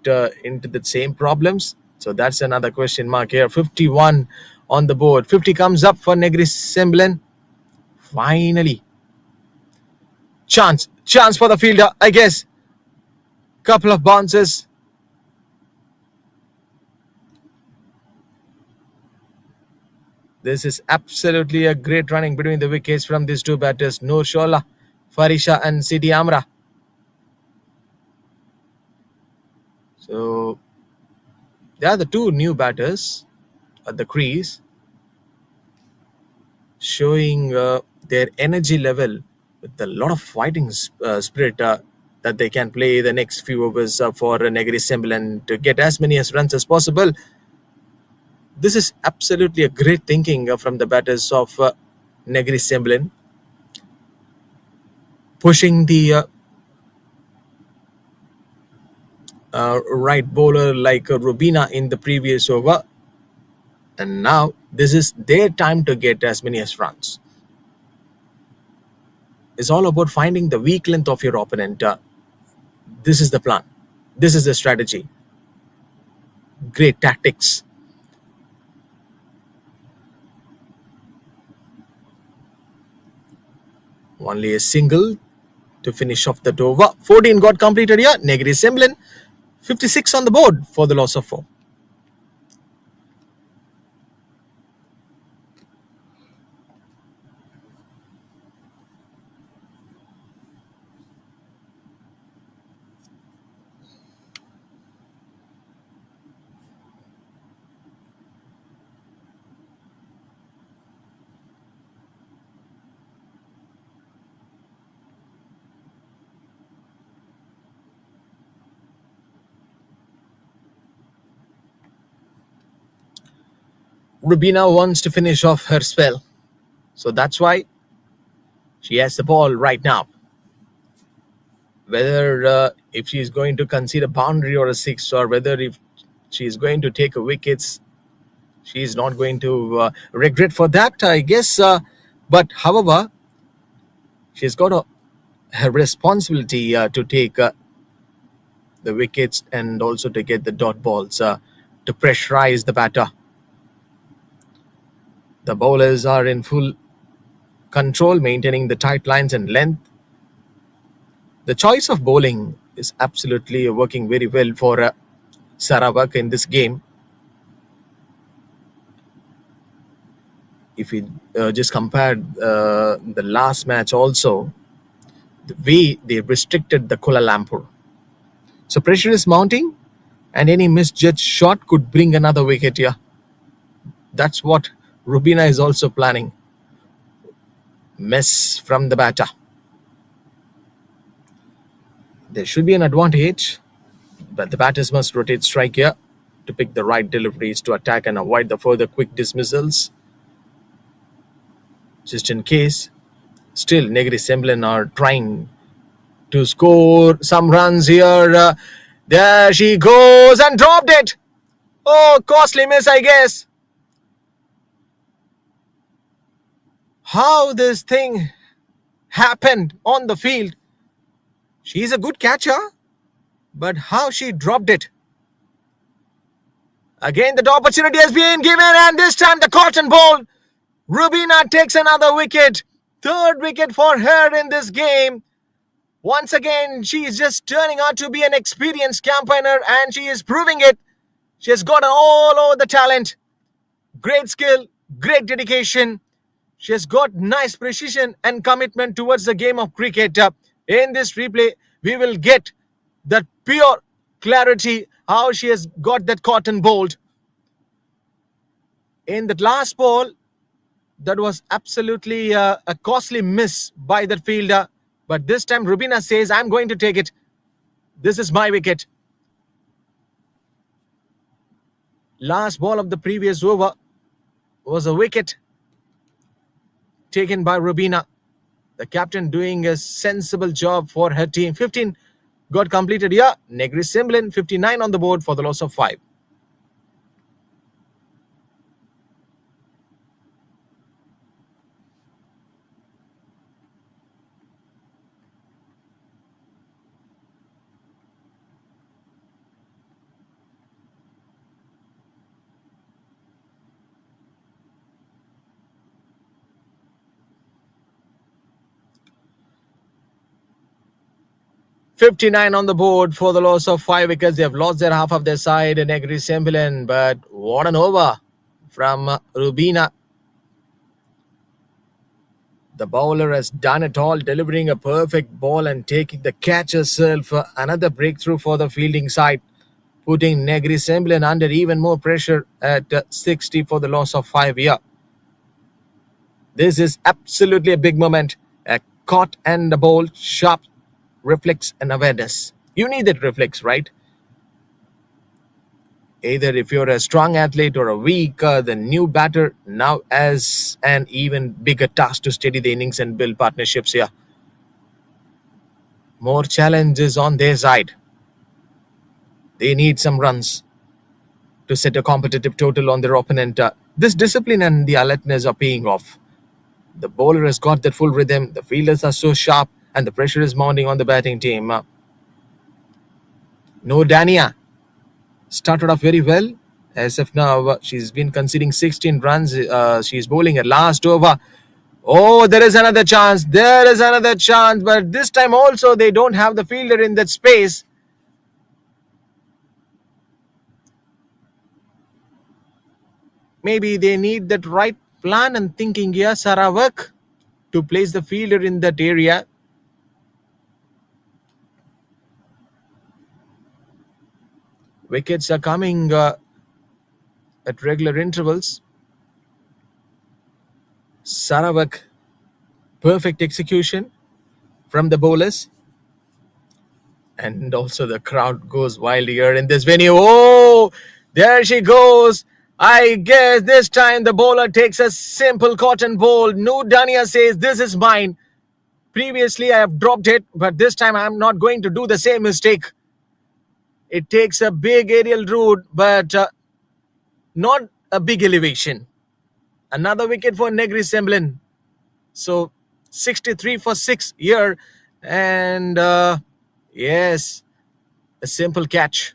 into the same problems? So that's another question mark here. 51 on the board. 50 comes up for Negeri Sembilan. Finally. Chance for the fielder, I guess. Couple of bounces. This is absolutely a great running between the wickets from these two batters, Noor Shola, Farisha, and Sidi Amra. So they are the two new batters at the crease, showing their energy level with a lot of fighting spirit that they can play the next few overs for Negeri Sembilan to get as many as runs as possible. This is absolutely a great thinking from the batters of Negeri Sembilan, pushing the right bowler like Rubina in the previous over. And now this is their time to get as many as runs. It's all about finding the weak length of your opponent. This is the plan. This is the strategy. Great tactics. Only a single to finish off the over. 14 got completed here. Negeri Sembilan, 56 on the board for the loss of 4. Rubina wants to finish off her spell. So that's why she has the ball right now. Whether if she's going to concede a boundary or a six, or whether if she's going to take a wickets, she's not going to regret for that, I guess. But however, she's got her responsibility to take the wickets and also to get the dot balls to pressurize the batter. The bowlers are in full control, maintaining the tight lines and length. The choice of bowling is absolutely working very well for Sarawak in this game. If we just compare the last match also, the way they restricted the Kuala Lumpur. So pressure is mounting, and any misjudged shot could bring another wicket here. That's what Rubina is also planning. Miss from the batter. There should be an advantage, but the batters must rotate strike here to pick the right deliveries to attack and avoid the further quick dismissals. Just in case. Still, Negeri Sembilan are trying to score some runs here. There she goes and dropped it. Oh, costly miss, I guess. How this thing happened on the field. She's a good catcher, but how she dropped it. Again, the opportunity has been given, and this time the cotton ball. Rubina takes another wicket. Third wicket for her in this game. Once again, she is just turning out to be an experienced campaigner, and she is proving it. She has got all over the talent. Great skill, great dedication. She has got nice precision and commitment towards the game of cricket. In this replay, we will get that pure clarity, how she has got that cotton bolt. In that last ball, that was absolutely a costly miss by that fielder. But this time, Rubina says, I'm going to take it. This is my wicket. Last ball of the previous over was a wicket taken by Rubina. The captain doing a sensible job for her team. 15 got completed here. Negeri Sembilan, 59 on the board for the loss of 5. $59 on the board for the loss of 5 wickets. They have lost their half of their side in Negeri Sembilan, but what an over from Rubina. The bowler has done it all, delivering a perfect ball and taking the catch herself. Another breakthrough for the fielding side, putting Negeri Sembilan under even more pressure at 60 for the loss of 5 here. This is absolutely a big moment. A caught and a bowl, sharp reflex and awareness. You need that reflex, right? Either if you're a strong athlete or a weak, the new batter now has an even bigger task to steady the innings and build partnerships here. More challenges on their side. They need some runs to set a competitive total on their opponent. This discipline and the alertness are paying off. The bowler has got that full rhythm. The fielders are so sharp, and the pressure is mounting on the batting team. No Dania started off very well. As of now, she's been conceding 16 runs. She's bowling at last over. Oh, there is another chance. There is another chance. But this time also, they don't have the fielder in that space. Maybe they need that right plan and thinking here, Sarawak, to place the fielder in that area. Wickets are coming at regular intervals. Sarawak, perfect execution from the bowlers. And also the crowd goes wild here in this venue. Oh, there she goes. I guess this time the bowler takes a simple cotton ball. No Dania says, "This is mine." Previously, I have dropped it, but this time I'm not going to do the same mistake. It takes a big aerial route, but not a big elevation. Another wicket for Negri Sembilan. So 63 for 6 here. And yes, a simple catch.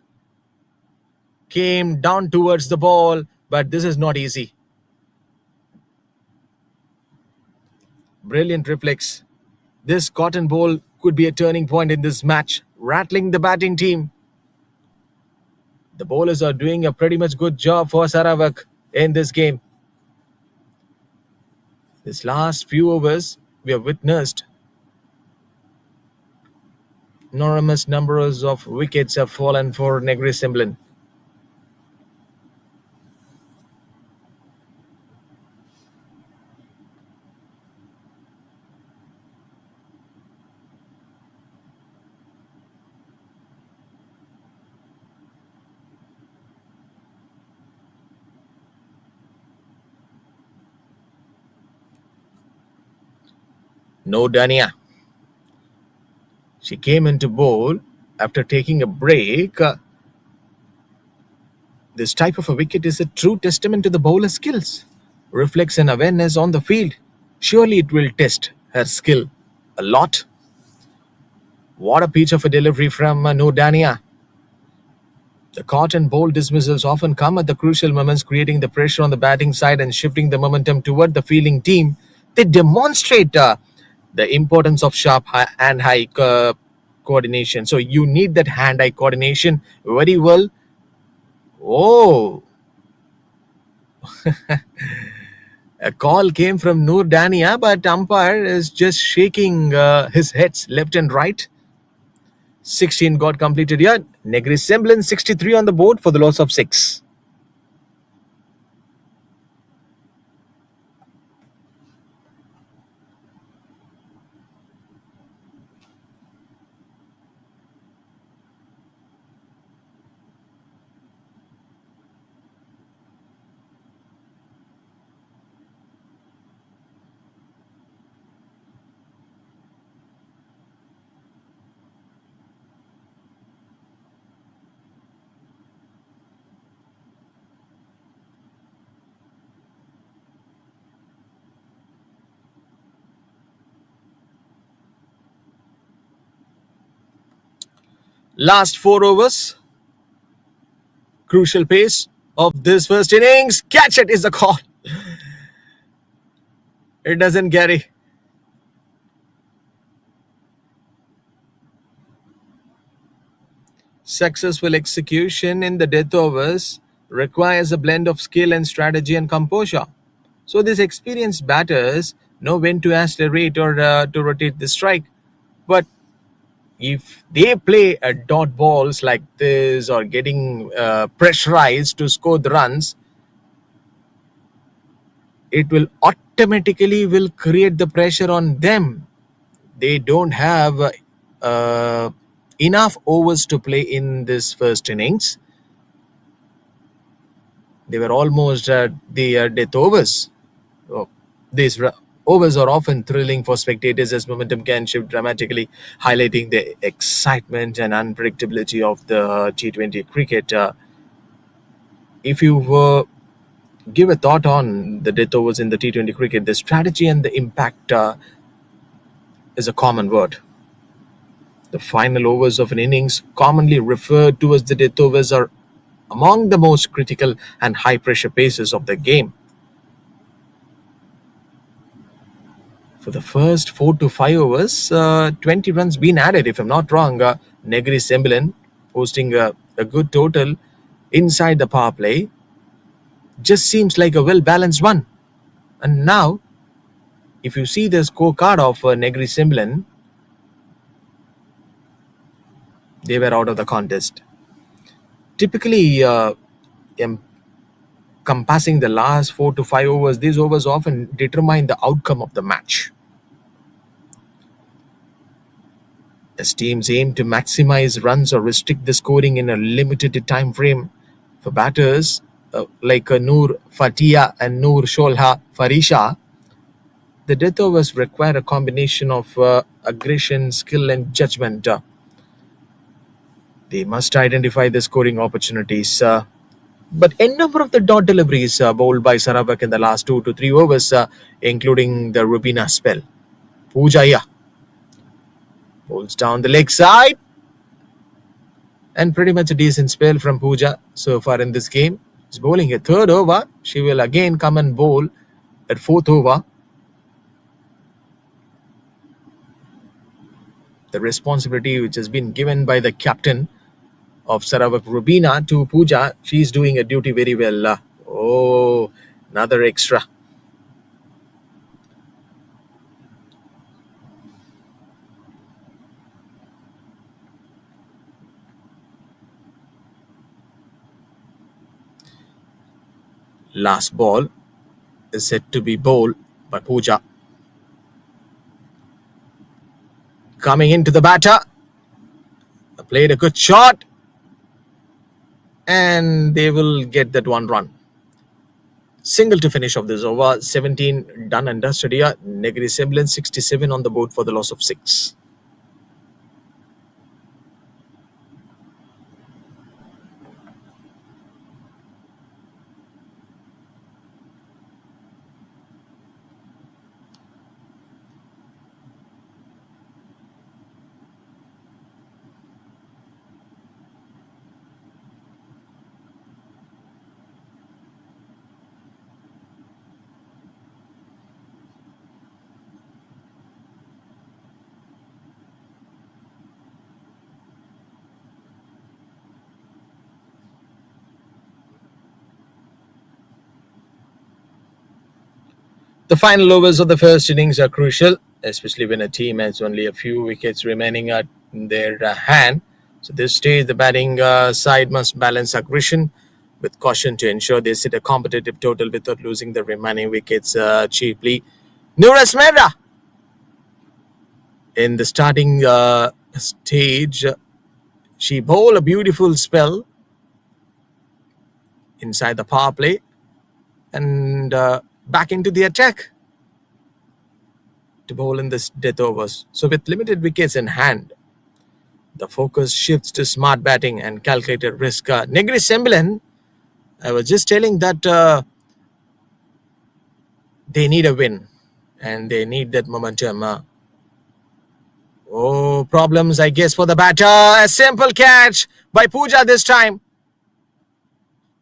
Came down towards the ball, but this is not easy. Brilliant reflex. This cotton ball could be a turning point in this match, rattling the batting team. The bowlers are doing a pretty much good job for Sarawak in this game. This last few overs, we have witnessed enormous numbers of wickets have fallen for Negri Sembilan. No Dania. She came into bowl after taking a break. This type of a wicket is a true testament to the bowler's skills, reflex and awareness on the field. Surely it will test her skill a lot. What a piece of a delivery from No Dania. The caught and bold dismissals often come at the crucial moments, creating the pressure on the batting side and shifting the momentum toward the fielding team. They demonstrate the importance of sharp hand-eye coordination. So you need that hand-eye coordination very well. Oh, a call came from Noor Dania, but umpire is just shaking his heads left and right. 16 got completed here. Negri Sembilan 63 on the board for the loss of 6. Last 4 overs. Crucial pace of this first innings. Catch it is the call. It doesn't carry. Successful execution in the death overs requires a blend of skill and strategy and composure. So these experienced batters know when to accelerate or to rotate the strike. But if they play dot balls like this or getting pressurized to score the runs, it will automatically will create the pressure on them. They don't have enough overs to play in this first innings. They were almost at the death overs. Oh, these overs are often thrilling for spectators as momentum can shift dramatically, highlighting the excitement and unpredictability of the T20 cricket. If you give a thought on the death overs in the T20 cricket, the strategy and the impact is a common word. The final overs of an innings, commonly referred to as the death overs, are among the most critical and high-pressure paces of the game. For the first 4 to 5 overs, 20 runs been added, if I'm not wrong. Negeri Sembilan posting a good total inside the power play. Just seems like a well-balanced one. And now, if you see the scorecard of Negeri Sembilan, they were out of the contest. Typically, encompassing the last 4 to 5 overs, these overs often determine the outcome of the match. As teams aim to maximize runs or restrict the scoring in a limited time frame, for batters, like Noor Fatia and Noor Sholha Farisha, the death overs require a combination of aggression, skill, and judgment. They must identify the scoring opportunities. But a number of the dot deliveries bowled by Sarawak in the last 2 to 3 overs, including the Rubina spell. Pujaya bowls down the leg side, and pretty much a decent spell from Pooja so far in this game. She's bowling a third over. She will again come and bowl at fourth over. The responsibility which has been given by the captain of Sarawak, Rubina, to Pooja, she's doing a duty very well. Oh, another extra. Last ball is set to be bowled by Pooja. Coming into the batter, played a good shot, and they will get that 1 run. Single to finish off this over. 17 done and dusted here. NEGERI Sembilan 67 on the board for the loss of 6. The final overs of the first innings are crucial, especially when a team has only a few wickets remaining at their hand. So this stage, the batting side must balance aggression with caution to ensure they set a competitive total without losing the remaining wickets cheaply. Noor Asmera in the starting stage, she bowled a beautiful spell inside the power play and back into the attack to bowl in this death overs. So with limited wickets in hand, the focus shifts to smart batting and calculated risk. NEGERI Sembilan, I was just telling that they need a win and they need that momentum. Problems, I guess, for the batter. A simple catch by Pooja this time.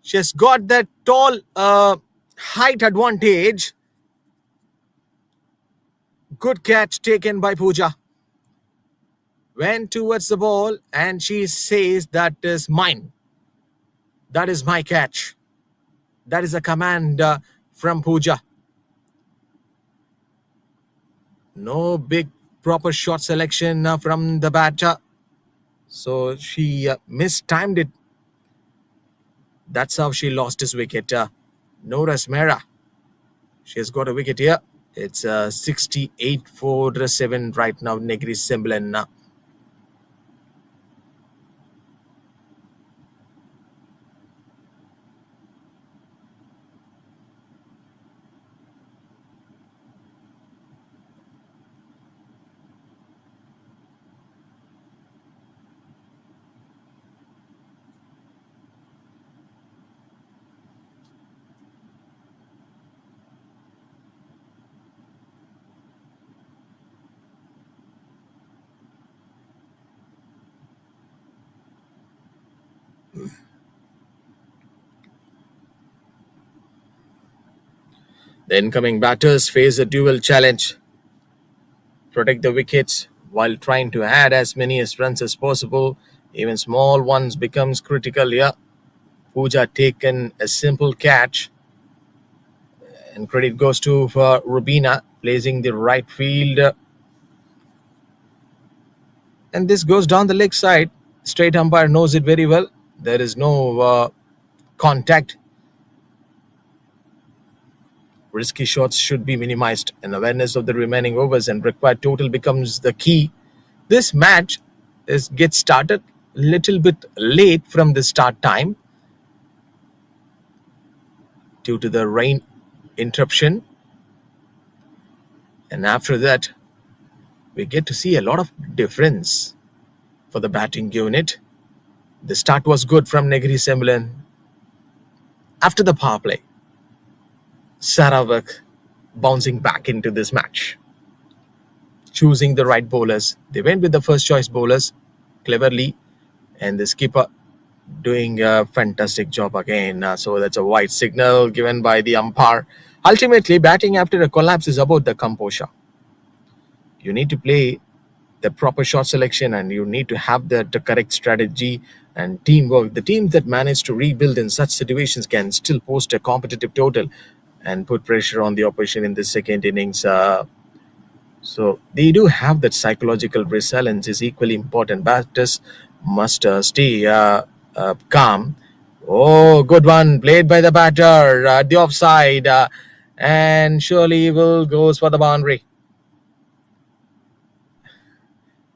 She has got that tall height advantage. Good catch taken by Pooja. Went towards the ball and she says, that is mine. That is my catch. That is a command from Pooja. No big proper shot selection from the batter. So she mistimed it. That's how she lost his wicket. Noor Asmera. She has got a wicket here. It's 68 for 7 right now. NEGERI Sembilan. The incoming batters face a dual challenge. Protect the wickets while trying to add as many runs as possible. Even small ones becomes critical here. Pooja taken a simple catch. And credit goes to Rubina placing the right field. And this goes down the leg side. Straight umpire knows it very well. There is no contact. Risky shots should be minimized, and awareness of the remaining overs and required total becomes the key. This match gets started a little bit late from the start time. due to the rain interruption. And after that, we get to see a lot of difference for the batting unit. The start was good from Negeri Sembilan. After the power play, Sarawak bouncing back into this match, choosing the right bowlers. They went with the first choice bowlers cleverly, and the skipper doing a fantastic job again. So that's a white signal given by the umpire. Ultimately, batting after a collapse is about the composure. You need to play the proper shot selection, and you need to have the correct strategy and teamwork. The teams that manage to rebuild in such situations can still post a competitive total and put pressure on the opposition in the second innings. So they do have that psychological resilience is equally important. Batters must stay calm. Oh, good one played by the batter at the offside, and surely will goes for the boundary.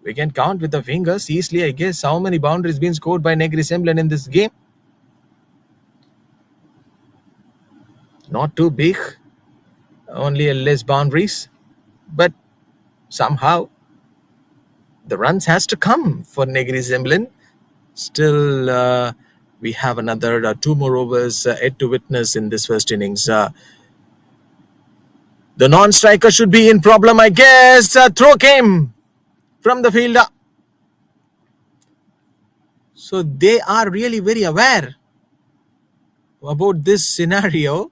We can count with the fingers easily, I guess, how many boundaries been scored by Negeri Sembilan in this game. Not too big, only a less boundaries, but somehow the runs has to come for Negeri Sembilan. Still, we have another 2 more overs yet to witness in this first innings. The non-striker should be in problem, I guess. Throw came from the fielder. So they are really very aware about this scenario.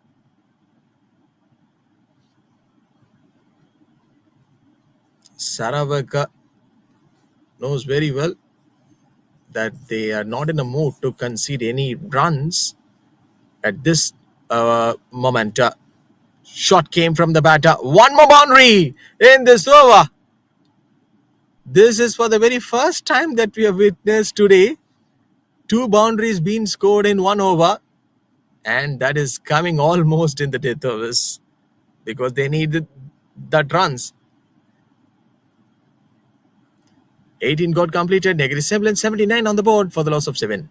Sarawak knows very well that they are not in a mood to concede any runs at this moment. Shot came from the batter. One more boundary in this over. This is for the very first time that we have witnessed today. 2 boundaries being scored in 1 over. And that is coming almost in the death overs because they needed that runs. 18 got completed. Negeri Sembilan 79 on the board for the loss of 7.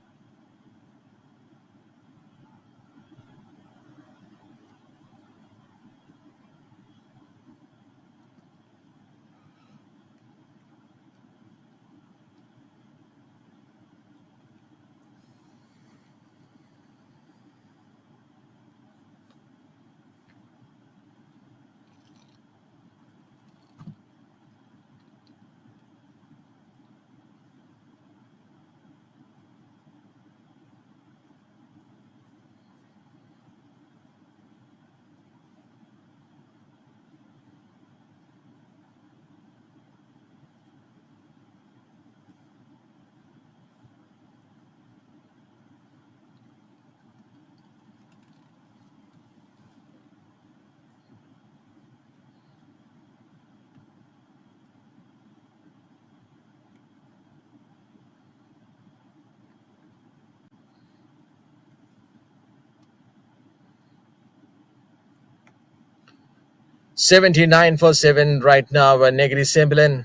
$79 for 7 right now. Negeri Sembilan.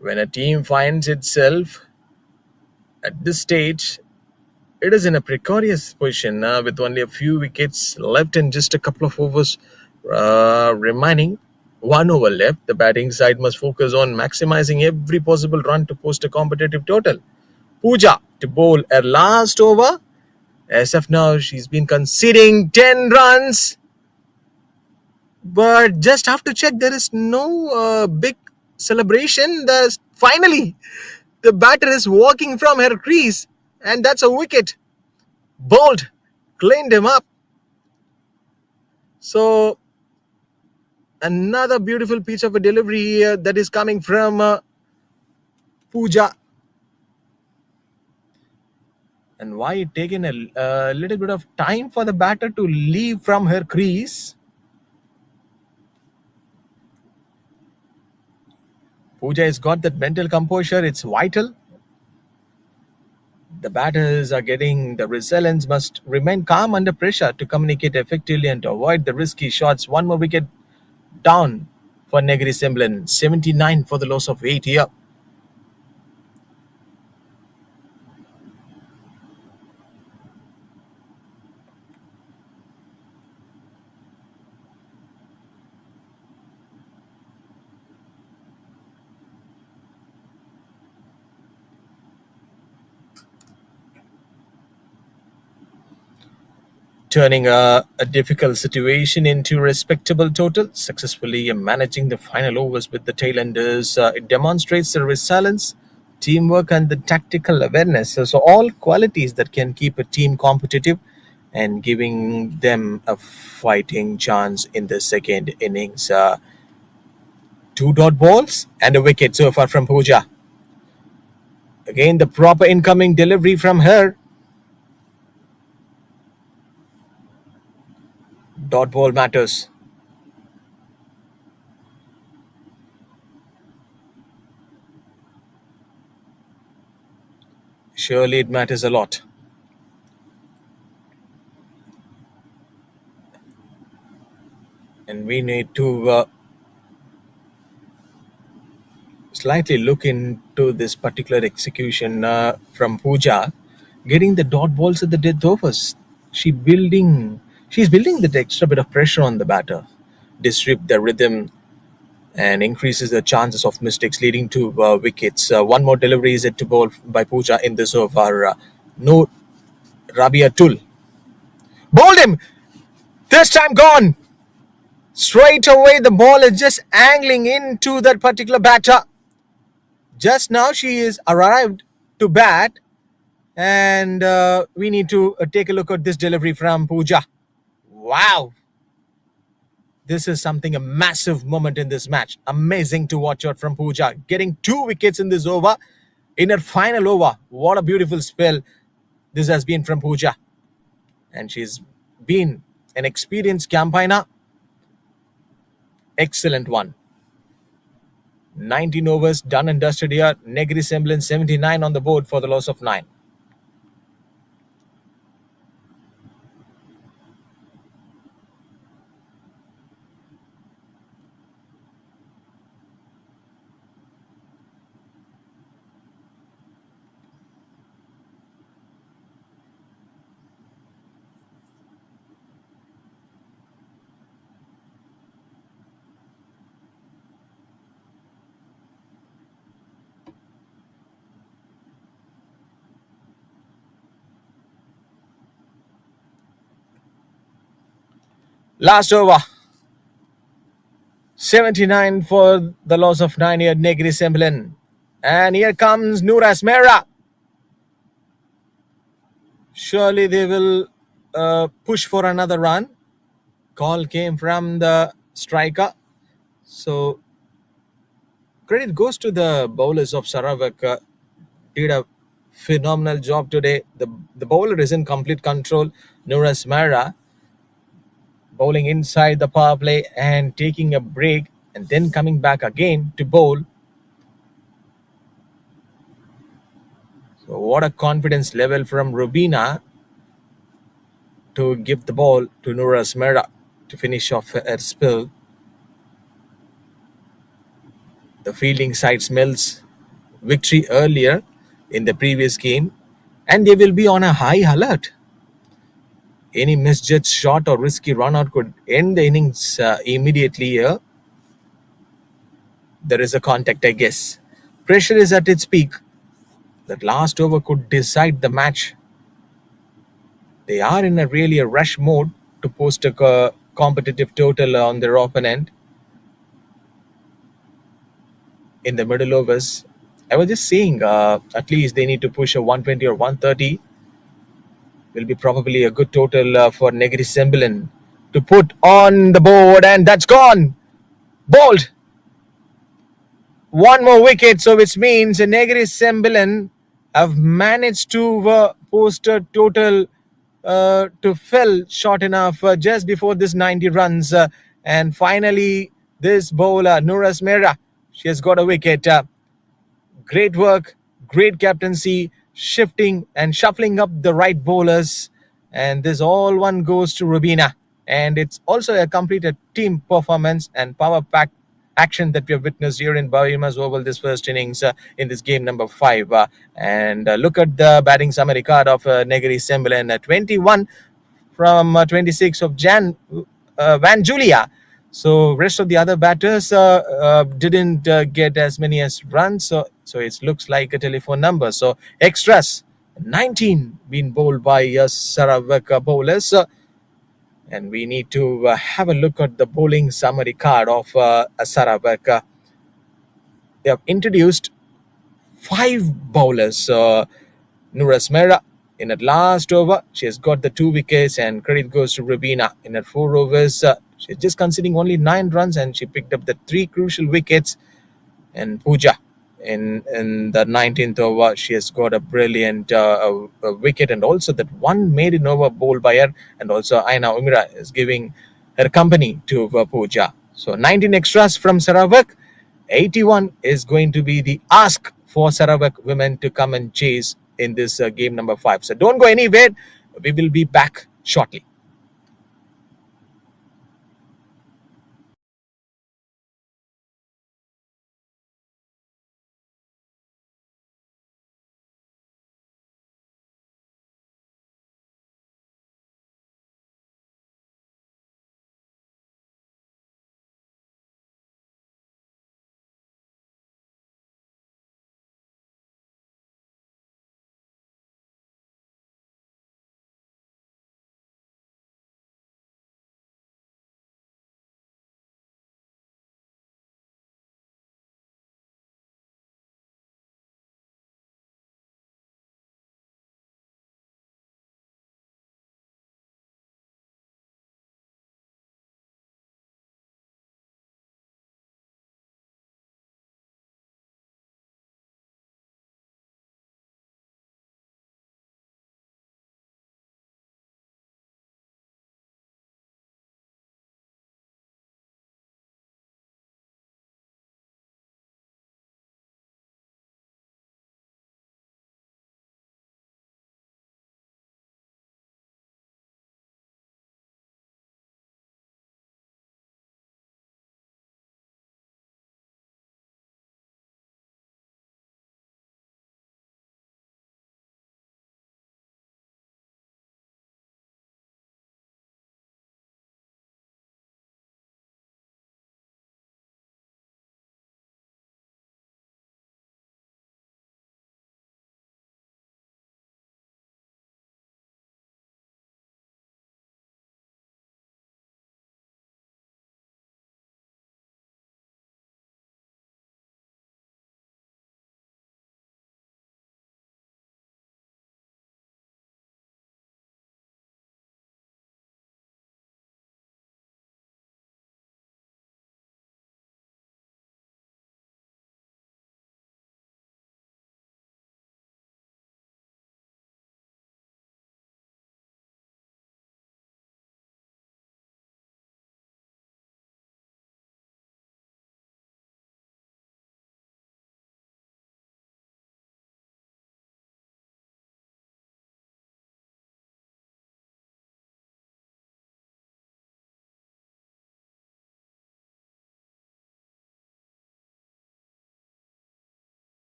When a team finds itself at this stage, it is in a precarious position with only a few wickets left and just a couple of overs remaining. 1 over left. The batting side must focus on maximizing every possible run to post a competitive total. Pooja to bowl her last over. As of now, she's been conceding 10 runs. But just have to check, there is no big celebration. Finally, the batter is walking from her crease, and that's a wicket. Bowled, cleaned him up. So another beautiful piece of a delivery that is coming from Pooja. And why it taken a little bit of time for the batter to leave from her crease? Pooja has got that mental composure. It's vital. The batters are getting the resilience, must remain calm under pressure to communicate effectively and to avoid the risky shots. 1 more wicket down for Negeri Sembilan. 79 for the loss of 8 here. turning a difficult situation into a respectable total, successfully managing the final overs with the tailenders. It demonstrates the resilience, teamwork, and the tactical awareness. So all qualities that can keep a team competitive and giving them a fighting chance in the second innings. Two dot balls and a wicket so far from Pooja. Again, the proper incoming delivery from her. Dot ball matters. Surely it matters a lot. And we need to slightly look into this particular execution from Pooja, getting the dot balls at the death overs. She's building that extra bit of pressure on the batter, disrupt the rhythm, and increases the chances of mistakes leading to wickets. One more delivery is yet to bowl by Pooja in this over. No Rabia Tul. Bowled him! This time gone! Straight away, the ball is just angling into that particular batter. Just now, she is arrived to bat, and we need to take a look at this delivery from Pooja. Wow! This is something, a massive moment in this match. Amazing to watch out from Pooja. Getting 2 wickets in this over, in her final over. What a beautiful spell this has been from Pooja. And she's been an experienced campaigner. Excellent one. 19 overs done and dusted here. Negeri Sembilan 79 on the board for the loss of 9. Last over. 79 for the loss of 9 here, Negeri Sembilan. And here comes Noora Asmera. Surely they will push for another run. Call came from the striker. So credit goes to the bowlers of Sarawak. Did a phenomenal job today. The bowler is in complete control. Noora Asmera bowling inside the power play and taking a break and then coming back again to bowl. So what a confidence level from Rubina to give the ball to Noora Asmera to finish off her spill. The fielding side smells victory earlier in the previous game, and they will be on a high alert. Any misjudged shot or risky run out could end the innings immediately here. There is a contact, I guess. Pressure is at its peak. That last over could decide the match. They are in a really a rush mode to post a competitive total on their opponent. In the middle overs, I was just saying at least they need to push a 120 or 130. Will be probably a good total for Negeri Sembilan to put on the board, and that's gone. Bowled. One more wicket, so which means Negeri Sembilan have managed to post a total to fell short enough just before this 90 runs. And finally, this bowler, Noora Asmera, she has got a wicket. Great work, great captaincy, shifting and shuffling up the right bowlers. And this all one goes to Rubina. And it's also a completed team performance and power pack action that we have witnessed here in BAYUEMAS Oval this first innings in this game number 5. And look at the batting summary card of Negeri Sembilan, 21 from 26 of Van Julia. So rest of the other batters didn't get as many as runs. So it looks like a telephone number. So extras, 19 being bowled by Sarawak bowlers. And we need to have a look at the bowling summary card of Sarawak. They have introduced five bowlers. Nuras Mera in at last over, she has got the 2 wickets, and credit goes to Rabina in at 4 overs. She's just conceding only 9 runs, and she picked up the 3 crucial wickets. And Pooja in the 19th over, she has got a brilliant wicket, and also that one maiden over bowled by her, and also Aina Umira is giving her company to Pooja. So 19 extras from Sarawak. 81 is going to be the ask for Sarawak women to come and chase in this game number 5. So don't go anywhere. We will be back shortly.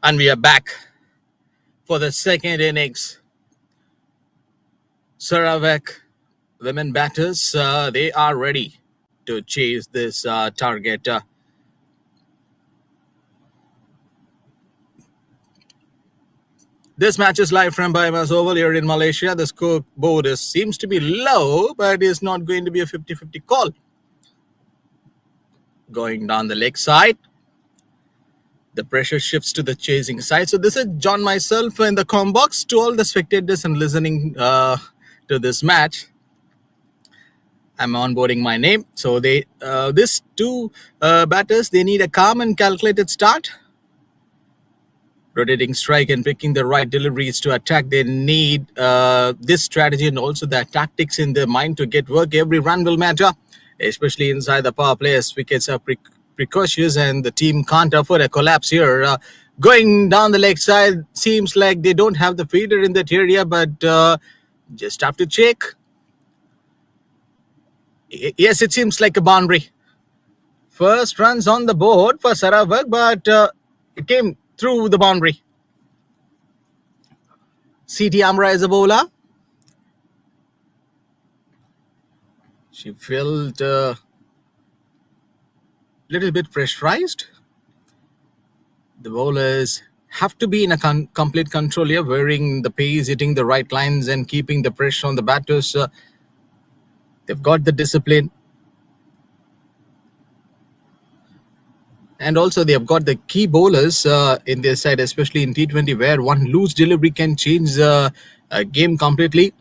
And we are back for the second innings. Sarawak women batters, they are ready to chase this target. This match is live from BAYUEMAS Oval here in Malaysia. The scoreboard seems to be low, but it's not going to be a 50-50 call. Going down the leg side. The pressure shifts to the chasing side. So this is John myself in the com box. To all the spectators and listening to this match, I'm onboarding my name. So these two batters, they need a calm and calculated start. Rotating strike and picking the right deliveries to attack. They need this strategy and also the tactics in their mind to get work. Every run will matter, especially inside the power play as wickets are precautious and the team can't afford a collapse here. Going down the leg side, seems like they don't have the feeder in that area, but just have to check. Yes, it seems like a boundary. First runs on the board for Sarawak, but it came through the boundary. CT Amra is a bowler. She felt a little bit pressurized. The bowlers have to be in a complete control here, varying the pace, hitting the right lines and keeping the pressure on the batters. They've got the discipline. And also they have got the key bowlers in their side, especially in T20, where one loose delivery can change the game completely.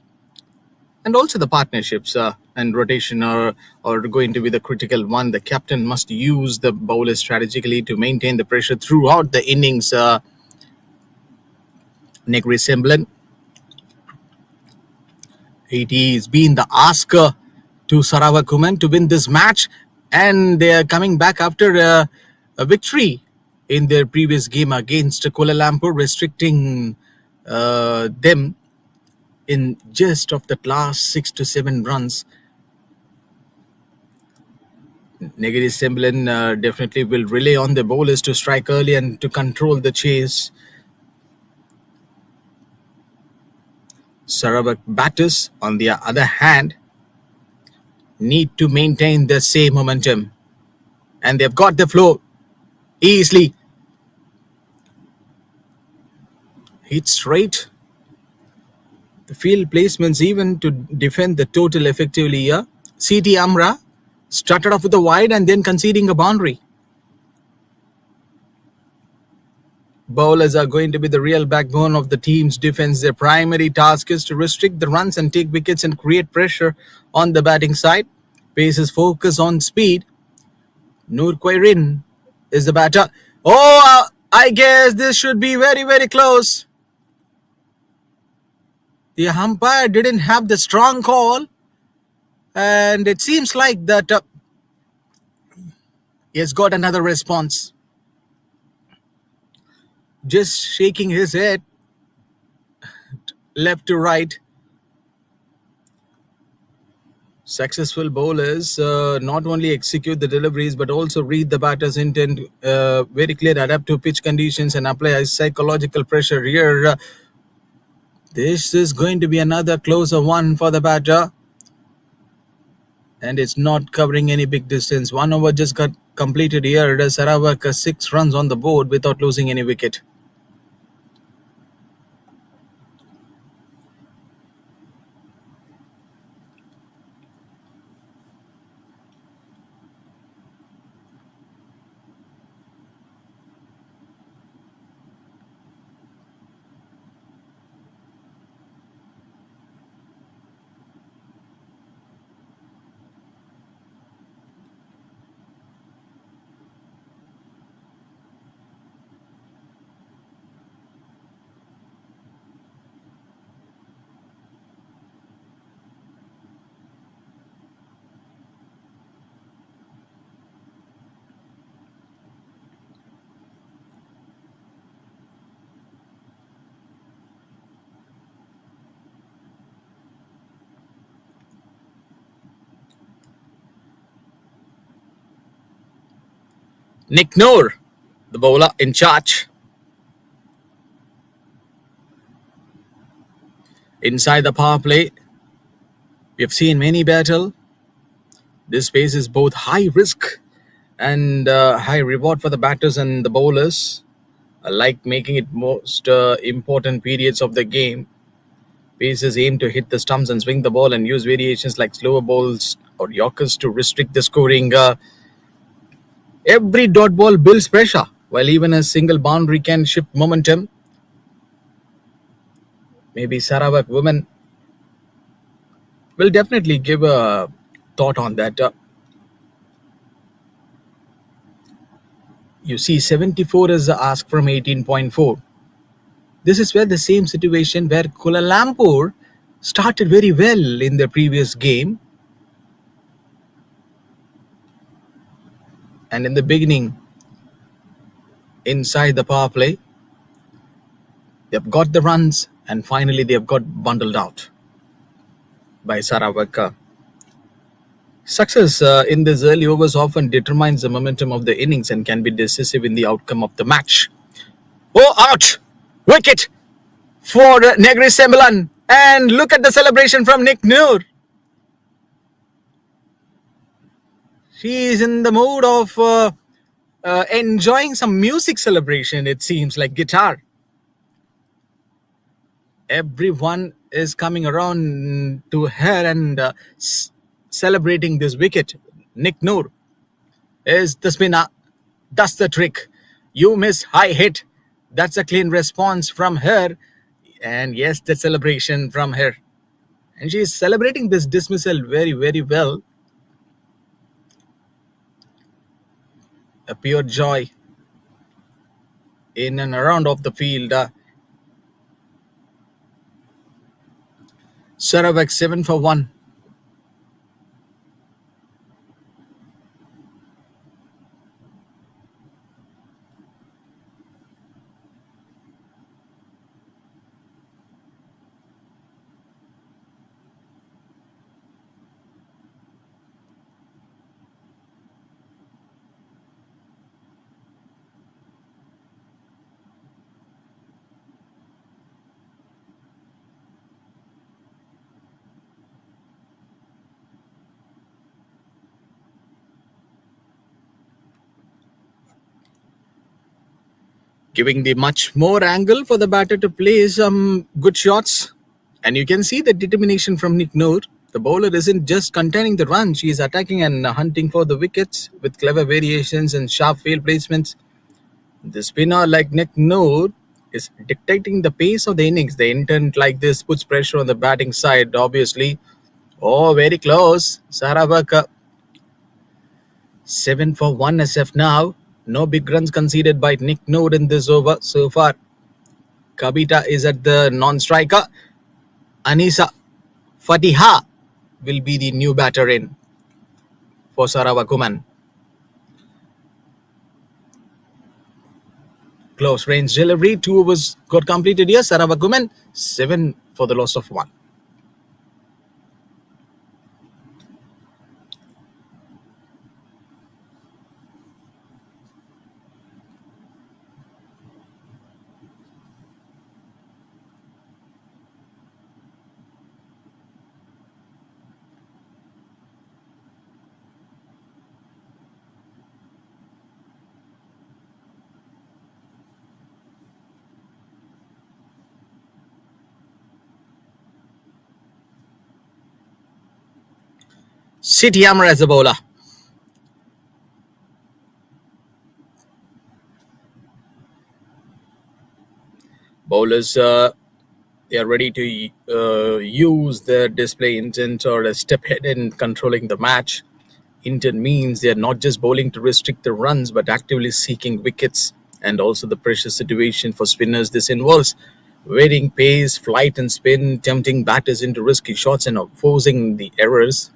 And also the partnerships and rotation are going to be the critical one. The captain must use the bowlers strategically to maintain the pressure throughout the innings. NEGERI SEMBILAN, it has been the asker to Sarawak women to win this match, and they are coming back after a victory in their previous game against Kuala Lumpur, restricting them in just of the last 6 to 7 runs. NEGERI SEMBILAN definitely will rely on the bowlers to strike early and to control the chase. Sarawak batters, on the other hand, need to maintain the same momentum. And they've got the flow easily. Hit straight. The field placements even to defend the total effectively here. CT Amra started off with a wide and then conceding a boundary. Bowlers are going to be the real backbone of the team's defense. Their primary task is to restrict the runs and take wickets and create pressure on the batting side. Paces focus on speed. Noor Quairin is the batter. Oh, I guess this should be very, very close. The umpire didn't have the strong call, and it seems like that he has got another response. Just shaking his head left to right. Successful bowlers not only execute the deliveries but also read the batter's intent very clear, adapt to pitch conditions and apply a psychological pressure here. This is going to be another closer one for the batter, and it's not covering any big distance. 1 over just got completed here. The Sarawak 6 runs on the board without losing any wicket. Nick Noor, the bowler in charge. Inside the power play, we've seen many battle. This space is both high risk and high reward for the batters and the bowlers, like making it most important periods of the game. Pacers aim to hit the stumps and swing the ball and use variations like slower balls or yorkers to restrict the scoring. Every dot ball builds pressure, while even a single boundary can shift momentum. Maybe Sarawak women will definitely give a thought on that. You see, 74 is the ask from 18.4. This is where the same situation where Kuala Lumpur started very well in the previous game. And in the beginning, inside the power play, they've got the runs and finally they've got bundled out by Sarawak. Success in these early overs often determines the momentum of the innings and can be decisive in the outcome of the match. Oh, out! Wicket for Negeri Sembilan. And look at the celebration from Nick Noor. She is in the mood of enjoying some music celebration, it seems, like guitar. Everyone is coming around to her and celebrating this wicket. Nick Noor is the spinner. That's the trick. You miss, high hit. That's a clean response from her. And yes, the celebration from her. And she is celebrating this dismissal very, very well. A pure joy in and around of the field. Sarawak 7 for 1. Giving the much more angle for the batter to play some good shots. And you can see the determination from Nick Noor. The bowler isn't just containing the run, she is attacking and hunting for the wickets with clever variations and sharp field placements. The spinner like Nick Noor is dictating the pace of the innings. The intent like this puts pressure on the batting side, obviously. Oh, very close. Sarawak 7 for 1 SF now. No big runs conceded by Nick Noor in this over so far. Kabita is at the non-striker. Anisa Fatiha will be the new batter in for Sarawak women. Close range delivery. 2 overs got completed here. Sarawak women 7 for the loss of 1. City Hammer as a bowler. Bowlers, they are ready to use their display intent or a step ahead in controlling the match. Intent means they are not just bowling to restrict the runs, but actively seeking wickets. And also the pressure situation for spinners. This involves varying pace, flight and spin, tempting batters into risky shots and forcing the errors.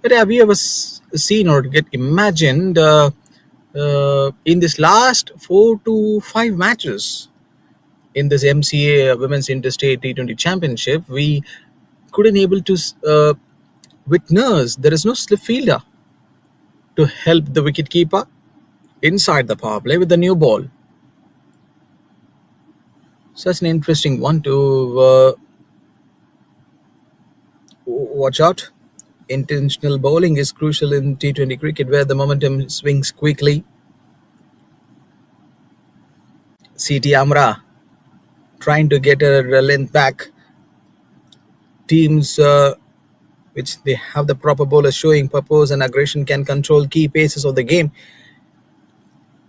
But have you ever seen or get imagined in this last 4 to 5 matches in this MCA Women's Interstate T20 Championship, we couldn't able to witness there is no slip fielder to help the wicketkeeper inside the power play with the new ball. Such an interesting one to Watch out. Intentional bowling is crucial in T20 cricket where the momentum swings quickly. CT Amra trying to get a length back. Teams which they have the proper bowlers showing purpose and aggression can control key paces of the game.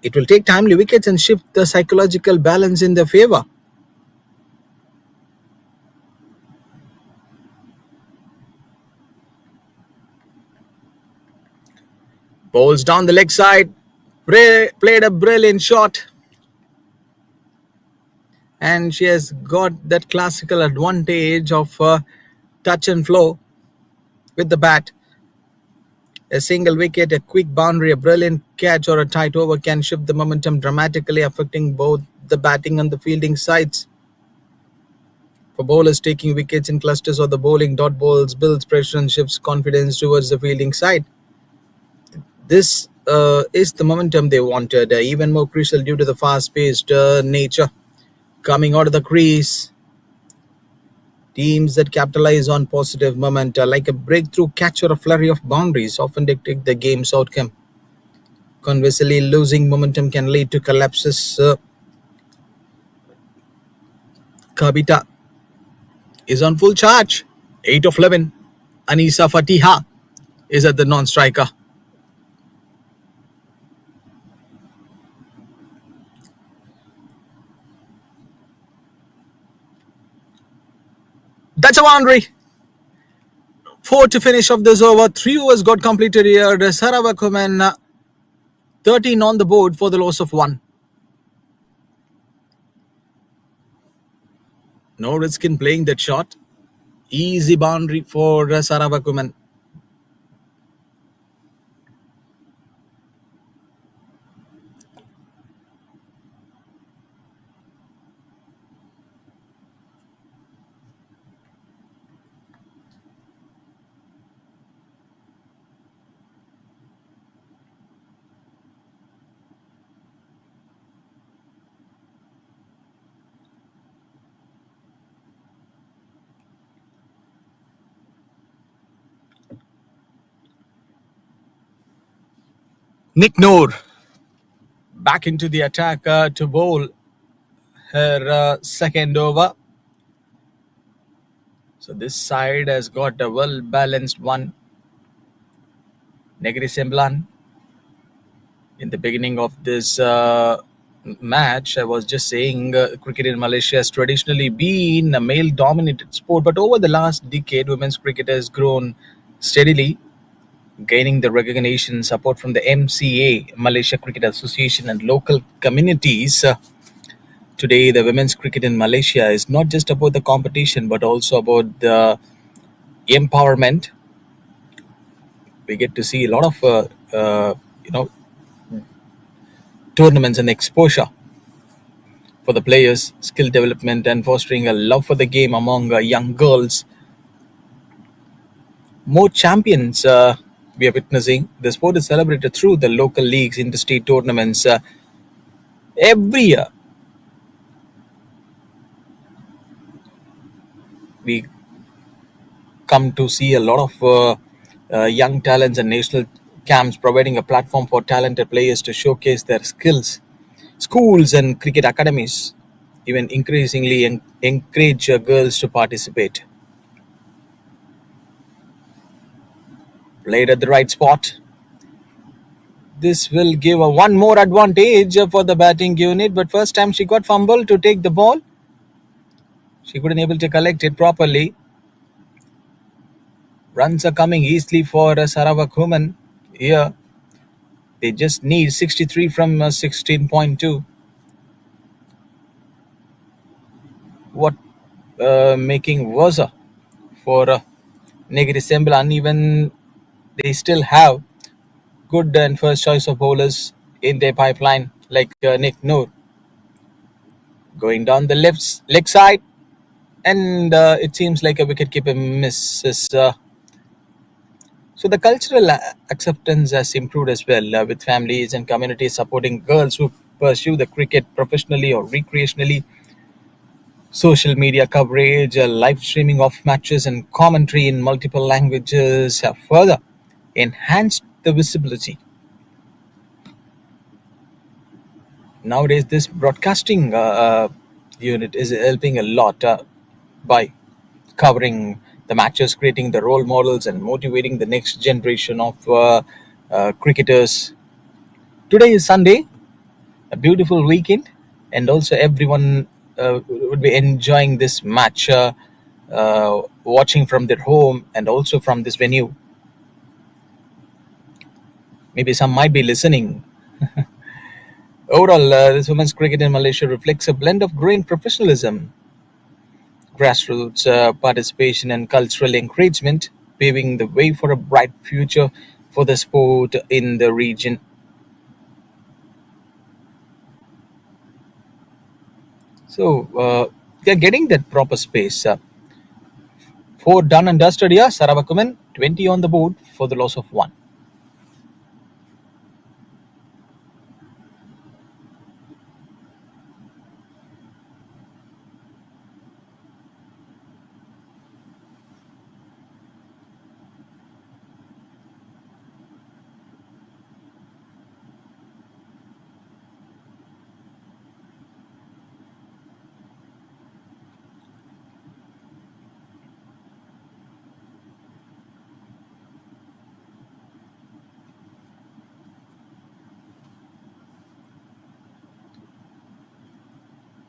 It will take timely wickets and shift the psychological balance in their favour. Bowls down the leg side. Played a brilliant shot. And she has got that classical advantage of touch and flow with the bat. A single wicket, a quick boundary, a brilliant catch or a tight over can shift the momentum dramatically, affecting both the batting and the fielding sides. For bowlers, taking wickets in clusters or the bowling dot balls builds pressure and shifts confidence towards the fielding side. This is the momentum they wanted, even more crucial due to the fast-paced nature. Coming out of the crease, teams that capitalize on positive momentum, like a breakthrough catch or a flurry of boundaries, often dictate the game's outcome. Conversely, losing momentum can lead to collapses. Kabita is on full charge. 8 of 11. Anisa Fatiha is at the non-striker. That's a boundary. 4 to finish off this over. 3 overs got completed here. Sarawak women 13 on the board for the loss of 1. No risk in playing that shot. Easy boundary for Sarawak women. Nick Noor back into the attack to bowl her second over. So this side has got a well-balanced one. Negeri Sembilan. In the beginning of this match, I was just saying cricket in Malaysia has traditionally been a male-dominated sport, but over the last decade, women's cricket has grown steadily, gaining the recognition, support from the MCA, Malaysia Cricket Association, and local communities. Today, the women's cricket in Malaysia is not just about the competition, but also about the empowerment. We get to see a lot of, tournaments and exposure for the players, skill development, and fostering a love for the game among young girls. More champions we are witnessing. The sport is celebrated through the local leagues, interstate tournaments every year. We come to see a lot of young talents and national camps providing a platform for talented players to showcase their skills. Schools and cricket academies even increasingly encourage girls to participate. Played at the right spot. This will give a one more advantage for the batting unit, but first time she got fumbled to take the ball. She couldn't able to collect it properly. Runs are coming easily for Sarawak women here. They just need 63 from 16.2. What making worse for Negeri Sembilan, even they still have good and first choice of bowlers in their pipeline, like Nick Noor. Going down the leg side, and it seems like a wicketkeeper misses. So the cultural acceptance has improved as well, with families and communities supporting girls who pursue the cricket professionally or recreationally. Social media coverage, live streaming of matches, and commentary in multiple languages have further enhanced the visibility. Nowadays, this broadcasting unit is helping a lot by covering the matches, creating the role models, and motivating the next generation of cricketers. Today is Sunday, a beautiful weekend, and also everyone would be enjoying this match, watching from their home and also from this venue. Maybe some might be listening. Overall, this women's cricket in Malaysia reflects a blend of growing professionalism, grassroots participation, and cultural encouragement, paving the way for a bright future for the sport in the region. So, they're getting that proper space. Four done and dusted here, Sarawak women, 20 on the board for the loss of one.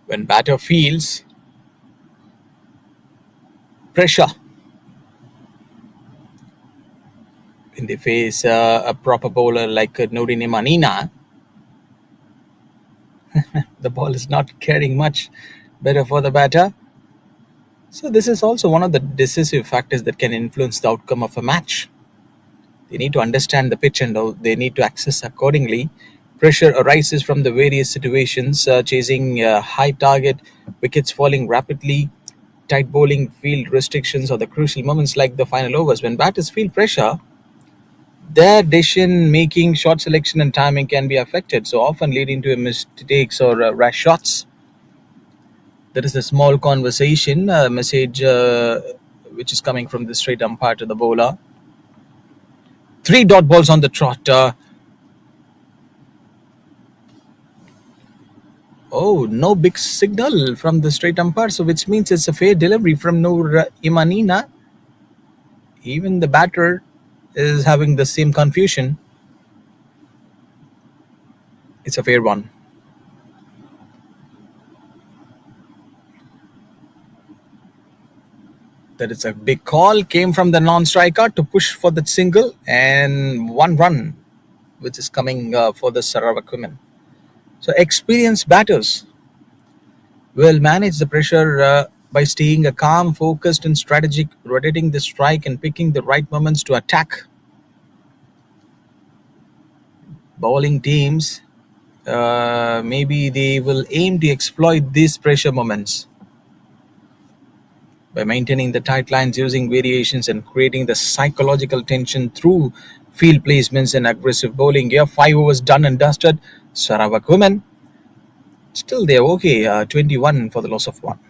When batter feels pressure, when they face a proper bowler like Nordine Manina, the ball is not carrying much better for the batter. So this is also one of the decisive factors that can influence the outcome of a match. They need to understand the pitch and they need to access accordingly. Pressure arises from the various situations, chasing a high target, wickets falling rapidly, tight bowling, field restrictions, or the crucial moments like the final overs. When batters feel pressure, their decision making, shot selection, and timing can be affected, so often leading to mistakes or rash shots. There is a small conversation message which is coming from the straight umpire to the bowler. Three dot balls on the trot. Oh, no big signal from the straight umpire, so which means it's a fair delivery from Noor Imanina. Even the batter is having the same confusion. It's a fair one. That is a big call. Came from the non-striker to push for the single and one run, which is coming for the Sarawak women. So experienced batters will manage the pressure by staying a calm, focused, and strategic, rotating the strike and picking the right moments to attack. Bowling teams, maybe they will aim to exploit these pressure moments by maintaining the tight lines, using variations, and creating the psychological tension through field placements and aggressive bowling. Here, 5 overs done and dusted. Sarawak women, still they're okay. 21 for the loss of one.